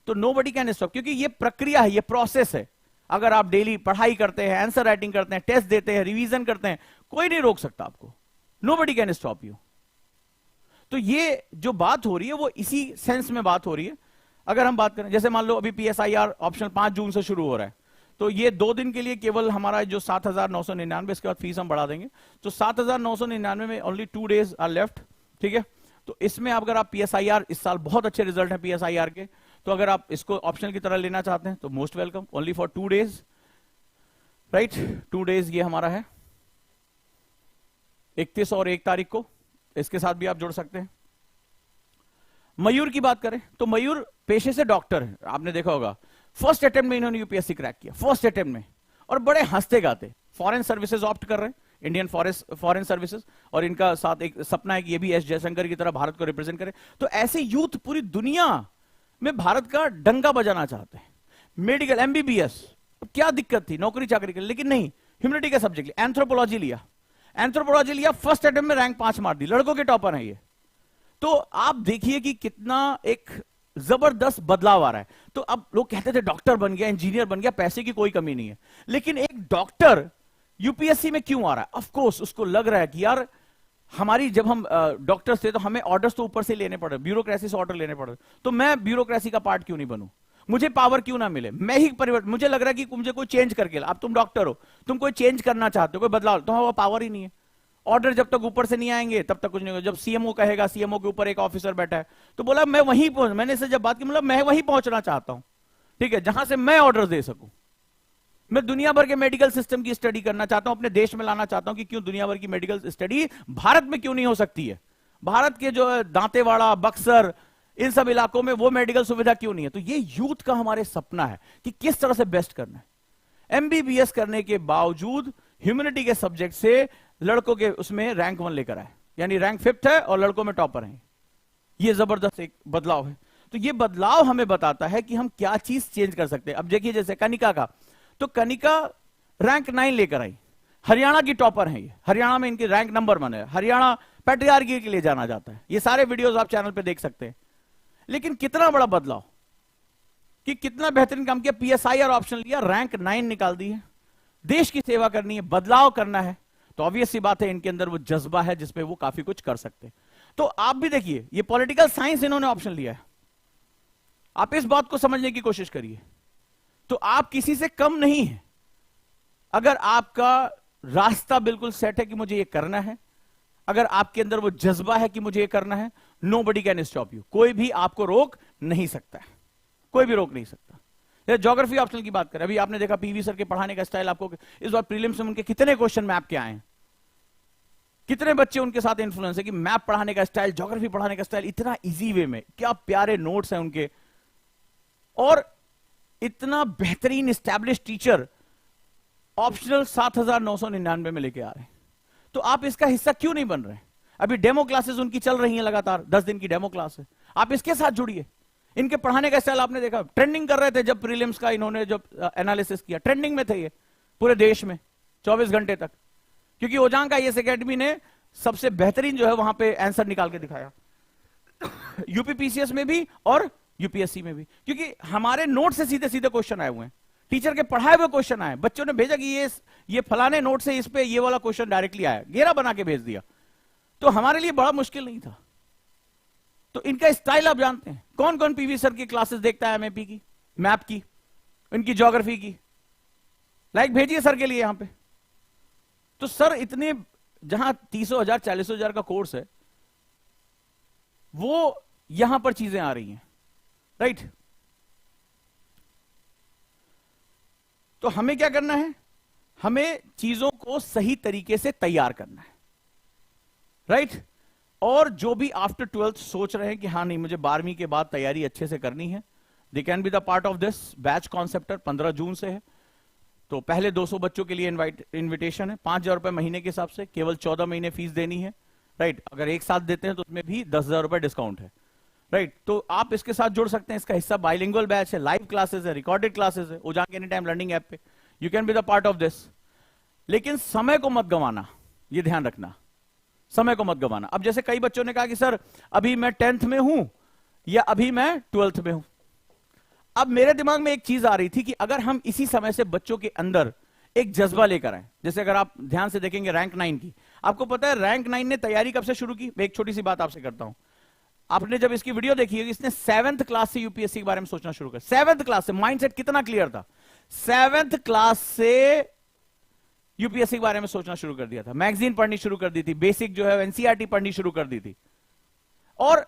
तो नोबडी कैन स्टॉप, क्योंकि ये प्रक्रिया है, ये प्रोसेस है। अगर आप डेली पढ़ाई करते हैं, आंसर राइटिंग करते हैं, टेस्ट देते हैं, रिवीजन करते हैं, कोई नहीं रोक सकता आपको, नोबडी कैन स्टॉप यू। तो ये जो बात हो रही है वो इसी सेंस में बात हो रही है। अगर हम बात करें, जैसे मान लो अभी पीएसआईआर ऑप्शनल 5 जून से शुरू हो रहा है, तो ये 2 दिन के लिए केवल हमारा जो 7,999, इसके बाद फीस हम बढ़ा देंगे, तो 7,999 में ओनली 2 डेज आर लेफ्ट। ठीक है, तो इसमें अगर आप पीएसआईआर, इस साल बहुत अच्छे रिजल्ट हैं पीएसआईआर के, तो अगर आप इसको ऑप्शनल की तरह लेना चाहते हैं तो most welcome, only for 2 days, right. 2 days ये हमारा है, 31 और 1 तारीख को, इसके साथ भी आप जुड़ सकते हैं। मयूर की बात करें तो मयूर पेशे से डॉक्टर है, आपने देखा होगा, फर्स्ट अटेम्प्ट में इन्होंने यूपीएससी क्रैक किया, फर्स्ट अटेम्प्ट में, और बड़े हंसते गाते फॉरेन सर्विसेज ऑप्ट कर रहे हैं, इंडियन फॉरेन सर्विसेज, और इनका साथ एक सपना है कि ये भी एस जयशंकर की तरह भारत को रिप्रेजेंट करे। तो ऐसे यूथ पूरी दुनिया में भारत का डंका बजाना चाहते हैं। मेडिकल, एमबीबीएस, क्या दिक्कत थी नौकरी चाकरी के लिए, लेकिन नहीं, ह्यूमैनिटी का सब्जेक्ट लिया, एंथ्रोपोलॉजी लिया, एंथ्रोपोलॉजी लिया, फर्स्ट अटेम्प्ट में रैंक 5 मार दी, लड़कों के टॉपर हैं ये। तो आप देखिए कि कितना एक जबरदस्त बदलाव आ रहा है। तो अब लोग कहते थे डॉक्टर बन गया, इंजीनियर बन गया, पैसे की कोई कमी नहीं है, लेकिन एक डॉक्टर यूपीएससी में क्यों आ रहा है? ऑफ कोर्स उसको लग रहा है कि यार हमारी, जब हम डॉक्टर्स थे तो हमें ऑर्डर्स तो ऊपर से लेने पड़े, ब्यूरोक्रेसी से ऑर्डर लेने पड़े, तो मैं ब्यूरोक्रेसी का पार्ट क्यों नहीं बनूं, मुझे पावर क्यों ना मिले, मैं ही परिवर्तन, मुझे लग रहा है कि मुझे कोई चेंज करके, अब तुम डॉक्टर हो, तुम कोई चेंज करना चाहते हो, कोई बदलाव, तुम्हारा पावर ही नहीं है, ऑर्डर जब तक ऊपर से नहीं आएंगे तब तक कुछ नहीं होगा। जब सीएमओ कहेगा, सीएमओ के ऊपर एक ऑफिसर बैठा है, तो बोला मैं वहीं पहुंच, मैंने इससे जब बात की, मतलब मैं वहीं पहुंचना चाहता हूं, ठीक है, जहां से मैं ऑर्डर दे सकूं। मैं दुनिया भर के मेडिकल सिस्टम की स्टडी करना चाहता हूं, अपने देश में लाना चाहता हूं कि क्यों दुनिया भर की मेडिकल स्टडी भारत में क्यों नहीं हो सकती है, भारत के जो दांतेवाड़ा, बक्सर, इन सब इलाकों में वो मेडिकल सुविधा क्यों नहीं है। तो ये यूथ का हमारे सपना है कि किस तरह से बेस्ट करना है। एमबीबीएस करने के बावजूद ह्यूमैनिटी के सब्जेक्ट से लड़कों के उसमें रैंक 1 लेकर आए, यानी रैंक 5th है और लड़कों में टॉपर हैं। ये जबरदस्त एक बदलाव है। तो ये बदलाव हमें बताता है कि हम क्या चीज चेंज कर सकते हैं। अब देखिए जैसे कनिका का, तो कनिका रैंक 9 लेकर आई, हरियाणा की टॉपर है ये, हरियाणा में इनकी रैंक नंबर 1 है, हरियाणा पैट्रियार्की के लिए जाना जाता है। ये सारे वीडियोस आप चैनल पे देख सकते हैं। लेकिन कितना बड़ा बदलाव, कि कितना बेहतरीन काम किया, पीएसआईआर ऑप्शन लिया, रैंक 9 निकाल दी है। देश की सेवा करनी है, बदलाव करना है, तो ऑब्वियस सी बात है इनके अंदर वो जज्बा है जिसमें वो काफी कुछ कर सकते हैं। तो आप भी देखिए, ये पॉलिटिकल साइंस इन्होंने ऑप्शन लिया है, आप इस बात को समझने की कोशिश करिए। तो आप किसी से कम नहीं है अगर आपका रास्ता बिल्कुल सेट है कि मुझे ये करना है, अगर आपके अंदर वो जज्बा है कि मुझे ये करना है, नोबडी कैन स्टॉप यू, कोई भी आपको रोक नहीं सकता है, कोई भी रोक नहीं सकता। ज्योग्राफी ऑप्शनल की बात करें, अभी आपने देखा पीवी सर के पढ़ाने का स्टाइल, आपको इस बार प्रीलिम्स में उनके कितने क्वेश्चन मैप के आए हैं, कितने बच्चे उनके साथ इन्फ्लुएंस है कि मैप पढ़ाने का स्टाइल, ज्योग्राफी पढ़ाने का स्टाइल इतना इजी वे में, क्या प्यारे नोट्स हैं उनके, और इतना बेहतरीन एस्टैब्लिश टीचर ऑप्शनल 7,999 में लेके आ रहे हैं। तो आप इसका हिस्सा क्यों नहीं बन रहे? अभी डेमो क्लासेस उनकी चल रही हैं लगातार, 10 दिन की डेमो क्लास है, आप इसके साथ जुड़िए। इनके पढ़ाने का स्टाइल आपने देखा, ट्रेंडिंग कर रहे थे जब प्रीलिम्स का इन्होंने जब एनालिसिस किया, ट्रेंडिंग में थे ये पूरे देश में 24 घंटे तक, क्योंकि ओजांग आईएएस एकेडमी ने सबसे बेहतरीन जो है वहां पे आंसर निकाल के दिखाया, यूपीपीसीएस में भी और यूपीएससी में भी, क्योंकि हमारे नोट से सीधे सीधे क्वेश्चन आए हुए हैं, टीचर के पढ़ाए हुए क्वेश्चन आए, बच्चों ने भेजा कि ये फलाने नोट से इस पे ये वाला क्वेश्चन डायरेक्टली आया, घेरा बना के भेज दिया, तो हमारे लिए बड़ा मुश्किल नहीं था। तो इनका स्टाइल आप जानते हैं, कौन कौन पीवी सर की क्लासेस देखता है, एमएपी की, मैप की, इनकी ज्योग्राफी की, लाइक भेजिए सर के लिए यहां पे। तो सर इतने, जहां 30,000 40,000 का कोर्स है, वो यहां पर चीजें आ रही हैं, राइट। तो हमें क्या करना है, हमें चीजों को सही तरीके से तैयार करना है, राइट। और जो भी आफ्टर 12th सोच रहे हैं कि हाँ नहीं मुझे 12वीं के बाद तैयारी अच्छे से करनी है, they can be the part of this batch conceptor, 15 जून से है। तो पहले 200 बच्चों के लिए इन्विटेशन है, 5,000 रुपए महीने के हिसाब से, केवल 14 महीने फीस देनी है, राइट। अगर एक साथ देते हैं तो उसमें भी 10,000 रुपए डिस्काउंट है, राइट। तो आप इसके साथ जुड़ सकते हैं, इसका हिस्सा बाइलिंगुअल बैच है, लाइव क्लासेस है, रिकॉर्डेड क्लासेस है, ओजांग एनी टाइम लर्निंग ऐप पे, you can be the part of this. लेकिन समय को मत गंवाना, ये ध्यान रखना, समय को मत गंवाना। अब जैसे कई बच्चों ने कहा कि सर अभी मैं 10th में हूं या अभी मैं 12th में हूं, अब मेरे दिमाग में एक चीज आ रही थी कि अगर हम इसी समय से बच्चों के अंदर एक जज्बा लेकर आए, जैसे अगर आप ध्यान से देखेंगे रैंक 9 की, आपको पता है रैंक 9 ने तैयारी कब से शुरू की? मैं एक छोटी सी बात आपसे करता हूं, आपने जब इसकी वीडियो देखी है, इसने 7th क्लास से यूपीएससी के बारे में सोचना शुरू कर, 7th क्लास से, माइंडसेट कितना क्लियर था, 7th क्लास से यूपीएससी के बारे में सोचना शुरू कर दिया था, मैगजीन पढ़नी शुरू कर दी थी, बेसिक जो है एनसीईआरटी पढ़नी शुरू कर दी थी, और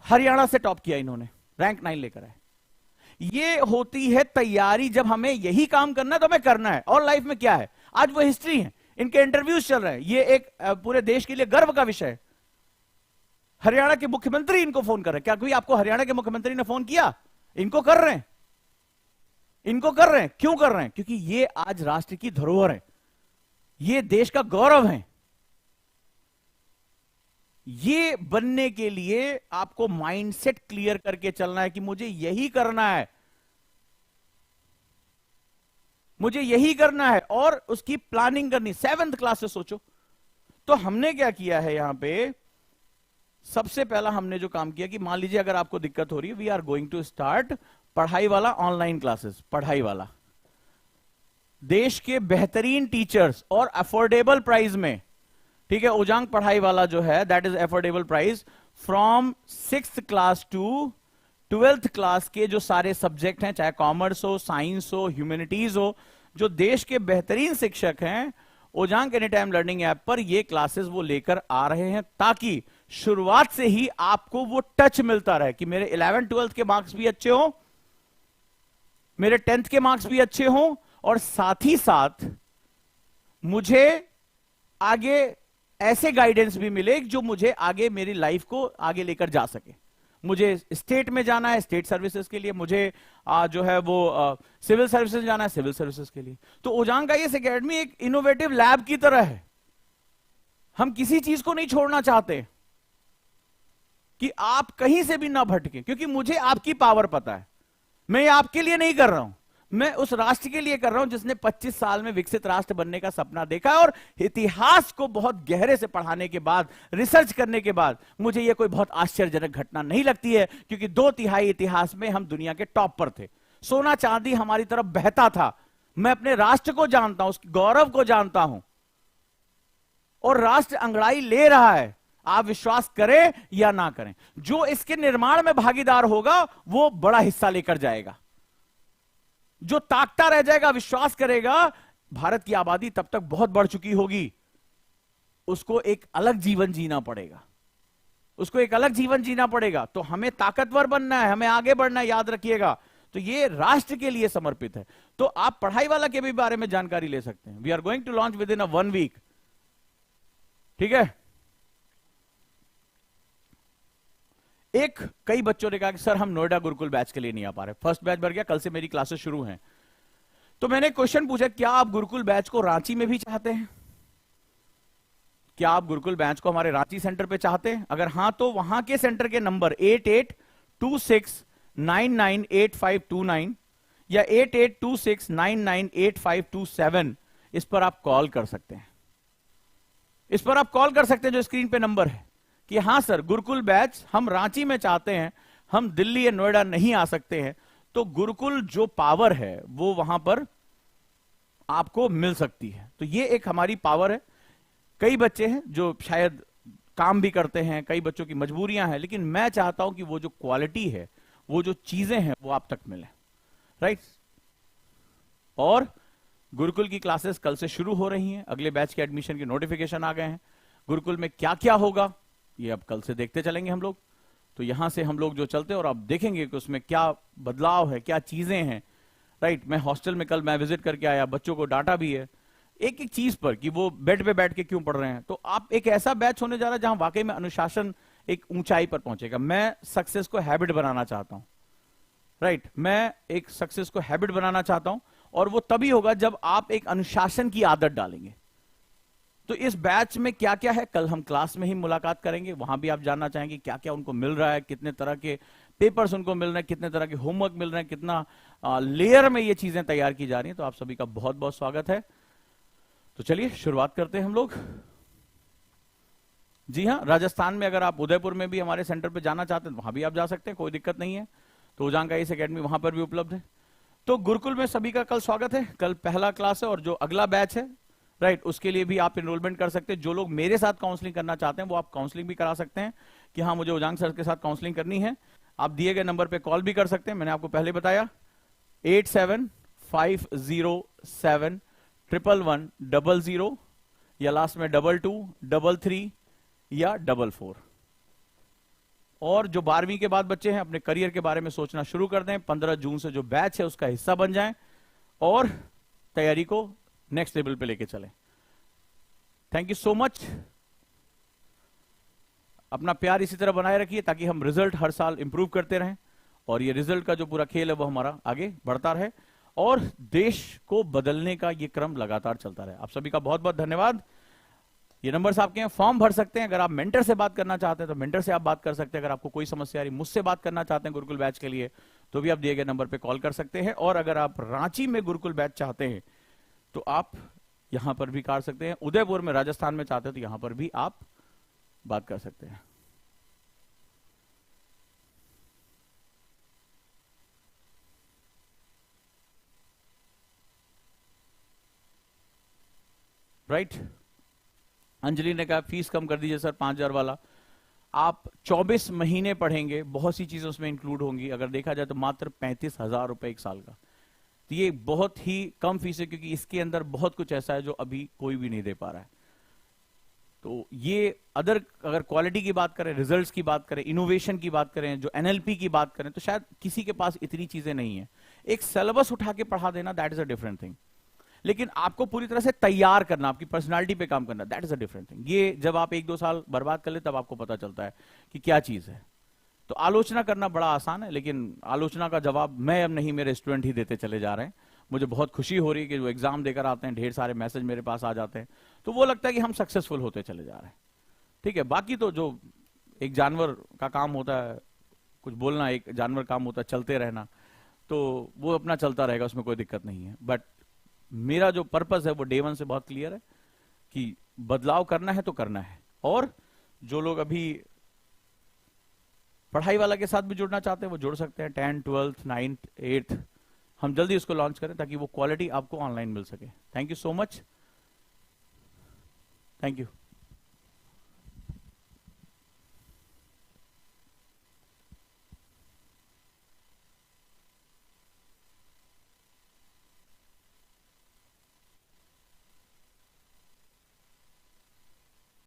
हरियाणा से टॉप किया इन्होंने, रैंक 9 लेकर आए। ये होती है तैयारी, जब हमें यही काम करना है तो हमें करना है। और लाइफ में क्या है, आज वो हिस्ट्री है, इनके इंटरव्यूज चल रहे हैं, ये एक पूरे देश के लिए गर्व का विषय है। हरियाणा के मुख्यमंत्री इनको फोन कर रहे हैं, क्या कोई आपको हरियाणा के मुख्यमंत्री ने फोन किया? इनको कर रहे हैं, इनको कर रहे हैं। क्यों कर रहे हैं? क्योंकि ये आज राष्ट्र की धरोहर है, ये देश का गौरव है। ये बनने के लिए आपको माइंडसेट क्लियर करके चलना है कि मुझे यही करना है, मुझे यही करना है, और उसकी प्लानिंग करनी। 7th क्लास से सोचो। तो हमने क्या किया है यहां पे, सबसे पहला हमने जो काम किया कि मान लीजिए अगर आपको दिक्कत हो रही है, we are going to start पढ़ाई वाला ऑनलाइन क्लासेस, पढ़ाई वाला, देश के बेहतरीन टीचर्स और अफोर्डेबल प्राइस में, ठीक है। ओजांग पढ़ाई वाला जो है that is affordable price, from 6th class to 12th class के जो सारे सब्जेक्ट हैं, चाहे कॉमर्स हो, साइंस हो, ह्यूमैनिटीज हो, जो देश के बेहतरीन शिक्षक हैं, ओजांग एनी टाइम लर्निंग ऐप पर ये क्लासेस वो लेकर आ रहे हैं, ताकि शुरुआत से ही आपको वो टच मिलता रहे कि मेरे 11th 12th के मार्क्स भी अच्छे हो, मेरे 10th के मार्क्स भी अच्छे हो, और साथ ही साथ मुझे आगे ऐसे गाइडेंस भी मिले जो मुझे आगे मेरी लाइफ को आगे लेकर जा सके। मुझे स्टेट में जाना है, स्टेट सर्विसेज के लिए, मुझे जो है वो सिविल सर्विसेज जाना है, सिविल सर्विसेज के लिए। तो ओजांग आईएएस एकेडमी एक इनोवेटिव लैब की तरह है। हम किसी चीज को नहीं छोड़ना चाहते कि आप कहीं से भी ना भटके, क्योंकि मुझे आपकी पावर पता है। मैं ये आपके लिए नहीं कर रहा हूं, मैं उस राष्ट्र के लिए कर रहा हूं जिसने 25 साल में विकसित राष्ट्र बनने का सपना देखा है। और इतिहास को बहुत गहरे से पढ़ाने के बाद, रिसर्च करने के बाद, मुझे यह कोई बहुत आश्चर्यजनक घटना नहीं लगती है, क्योंकि 2/3 इतिहास में हम दुनिया के टॉप पर थे, सोना चांदी हमारी तरफ बहता था। मैं अपने राष्ट्र को जानता हूं, उसके गौरव को जानता हूं, और राष्ट्र अंगड़ाई ले रहा है, आप विश्वास करें या ना करें। जो इसके निर्माण में भागीदार होगा वो बड़ा हिस्सा लेकर जाएगा। जो ताकता रह जाएगा, विश्वास करेगा भारत की आबादी तब तक बहुत बढ़ चुकी होगी, उसको एक अलग जीवन जीना पड़ेगा, उसको एक अलग जीवन जीना पड़ेगा। तो हमें ताकतवर बनना है, हमें आगे बढ़ना है, याद रखिएगा। तो ये राष्ट्र के लिए समर्पित है। तो आप पढ़ाई वाला के भी बारे में जानकारी ले सकते हैं। We are going to launch within a 1 week, ठीक है। कई बच्चों ने कहा कि सर हम नोएडा गुरुकुल बैच के लिए नहीं आ पा रहे, फर्स्ट बैच भर गया, कल से मेरी क्लासेस शुरू हैं। तो मैंने क्वेश्चन पूछा, क्या आप गुरुकुल बैच को रांची में भी चाहते हैं? क्या आप गुरुकुल बैच को हमारे रांची सेंटर पे चाहते हैं? अगर हां तो वहां के सेंटर के नंबर 8826998529 या 8826998527 इस पर आप कॉल कर सकते हैं। इस पर आप कॉल कर सकते हैं जो स्क्रीन पे नंबर है कि हां सर गुरुकुल बैच हम रांची में चाहते हैं, हम दिल्ली या नोएडा नहीं आ सकते हैं। तो गुरुकुल जो पावर है वो वहां पर आपको मिल सकती है। तो ये एक हमारी पावर है। कई बच्चे हैं जो शायद काम भी करते हैं, कई बच्चों की मजबूरियां हैं, लेकिन मैं चाहता हूं कि वो जो क्वालिटी है, वो जो चीजें हैं वो आप तक मिले, राइट। और गुरुकुल की क्लासेस कल से शुरू हो रही हैं, अगले बैच के एडमिशन के नोटिफिकेशन आ गए हैं। गुरुकुल में क्या क्या होगा ये अब कल से देखते चलेंगे हम लोग। तो यहां से हम लोग जो चलते हैं और आप देखेंगे कि उसमें क्या बदलाव है, क्या चीजें हैं, राइट। मैं हॉस्टल में कल मैं विजिट करके आया, बच्चों को डांटा भी है एक एक चीज पर कि वो बेड पे बैठ के क्यों पढ़ रहे हैं। तो आप एक ऐसा बैच होने जा रहा है जहां वाकई में अनुशासन एक ऊंचाई पर पहुंचेगा। मैं सक्सेस को हैबिट बनाना चाहता हूं, राइट। मैं एक सक्सेस को हैबिट बनाना चाहता हूं और वो तभी होगा जब आप एक अनुशासन की आदत डालेंगे। तो इस बैच में क्या क्या है कल हम क्लास में ही मुलाकात करेंगे। वहां भी आप जानना चाहेंगे क्या क्या उनको मिल रहा है, कितने तरह के पेपर्स उनको मिल रहे हैं, कितने तरह के होमवर्क मिल रहे हैं, कितना लेयर में ये चीजें तैयार की जा रही हैं। तो आप सभी का बहुत बहुत स्वागत है। तो चलिए शुरुआत करते हैं हम लोग। जी हाँ, राजस्थान में अगर आप उदयपुर में भी हमारे सेंटर पे जाना चाहते हैं तो वहां भी आप जा सकते हैं, कोई दिक्कत नहीं है। तो उजांग आईएएस एकेडमी वहां पर भी उपलब्ध है। तो गुरुकुल में सभी का कल स्वागत है। कल पहला क्लास है और जो अगला बैच है, राइट, उसके लिए भी आप एनरोलमेंट कर सकते हैं। जो लोग मेरे साथ काउंसलिंग करना चाहते हैं वो आप काउंसलिंग भी करा सकते हैं कि हाँ मुझे उजांग सर के साथ काउंसलिंग करनी है। आप दिए गए नंबर पे कॉल भी कर सकते हैं, मैंने आपको पहले बताया 8750711100 या लास्ट में 2233 या 44। और जो 12वीं के बाद बच्चे हैं अपने करियर के बारे में सोचना शुरू कर दें, 15 जून से जो बैच है उसका हिस्सा बन जाएं और तैयारी को नेक्स्ट लेवल पे लेके चलें। Thank you so much. अपना प्यार इसी तरह बनाए रखिए ताकि हम रिजल्ट हर साल इंप्रूव करते रहें और ये रिजल्ट का जो पूरा खेल है वो हमारा आगे बढ़ता रहे और देश को बदलने का ये क्रम लगातार चलता रहे। आप सभी का बहुत बहुत धन्यवाद। ये नंबर्स आपके हैं, फॉर्म भर सकते हैं। अगर आप मेंटर से बात करना चाहते हैं तो मेंटर से आप बात कर सकते हैं। अगर आपको कोई समस्या आ रही, मुझसे बात करना चाहते हैं गुरुकुल बैच के लिए तो भी आप दिए गए नंबर पे कॉल कर सकते हैं। और अगर आप रांची में गुरुकुल बैच चाहते हैं तो आप यहां पर भी कर सकते हैं। उदयपुर में राजस्थान में चाहते हैं तो यहां पर भी आप बात कर सकते हैं। राइट। अंजलि ने कहा फीस कम कर दीजिए सर 5000 वाला। आप 24 महीने पढ़ेंगे, बहुत सी चीजें उसमें इंक्लूड होंगी। अगर देखा जाए तो मात्र 35,000 रुपए एक साल का। तो ये बहुत ही कम फीस है क्योंकि इसके अंदर बहुत कुछ ऐसा है जो अभी कोई भी नहीं दे पा रहा है। तो ये अगर क्वालिटी की बात करें, रिजल्ट्स की बात करें, इनोवेशन की बात करें, जो एनएलपी की बात करें, तो शायद किसी के पास इतनी चीजें नहीं है। एक सिलेबस उठा के पढ़ा देना that is a different thing, लेकिन आपको पूरी तरह से तैयार करना, आपकी पर्सनालिटी पे काम करना that is a different thing. ये जब आप 1-2 साल बर्बाद कर ले तब आपको पता चलता है कि क्या चीज है। तो आलोचना करना बड़ा आसान है, लेकिन आलोचना का जवाब मैं अब नहीं, मेरे स्टूडेंट ही देते चले जा रहे हैं। मुझे बहुत खुशी हो रही है कि जो एग्जाम देकर आते हैं ढेर सारे मैसेज मेरे पास आ जाते हैं, तो वो लगता है कि हम सक्सेसफुल होते चले जा रहे हैं। ठीक है, बाकी तो जो एक जानवर का काम होता है कुछ बोलना, एक जानवर काम होता है चलते रहना, तो वो अपना चलता रहेगा, उसमें कोई दिक्कत नहीं है। बट मेरा जो पर्पस है वो डे 1 से बहुत क्लियर है कि बदलाव करना है तो करना है। और जो लोग अभी पढ़ाई वाला के साथ भी जुड़ना चाहते हैं वो जुड़ सकते हैं। 10th 12th 9th 8th हम जल्दी उसको लॉन्च करें ताकि वो क्वालिटी आपको ऑनलाइन मिल सके। Thank you so much, thank you.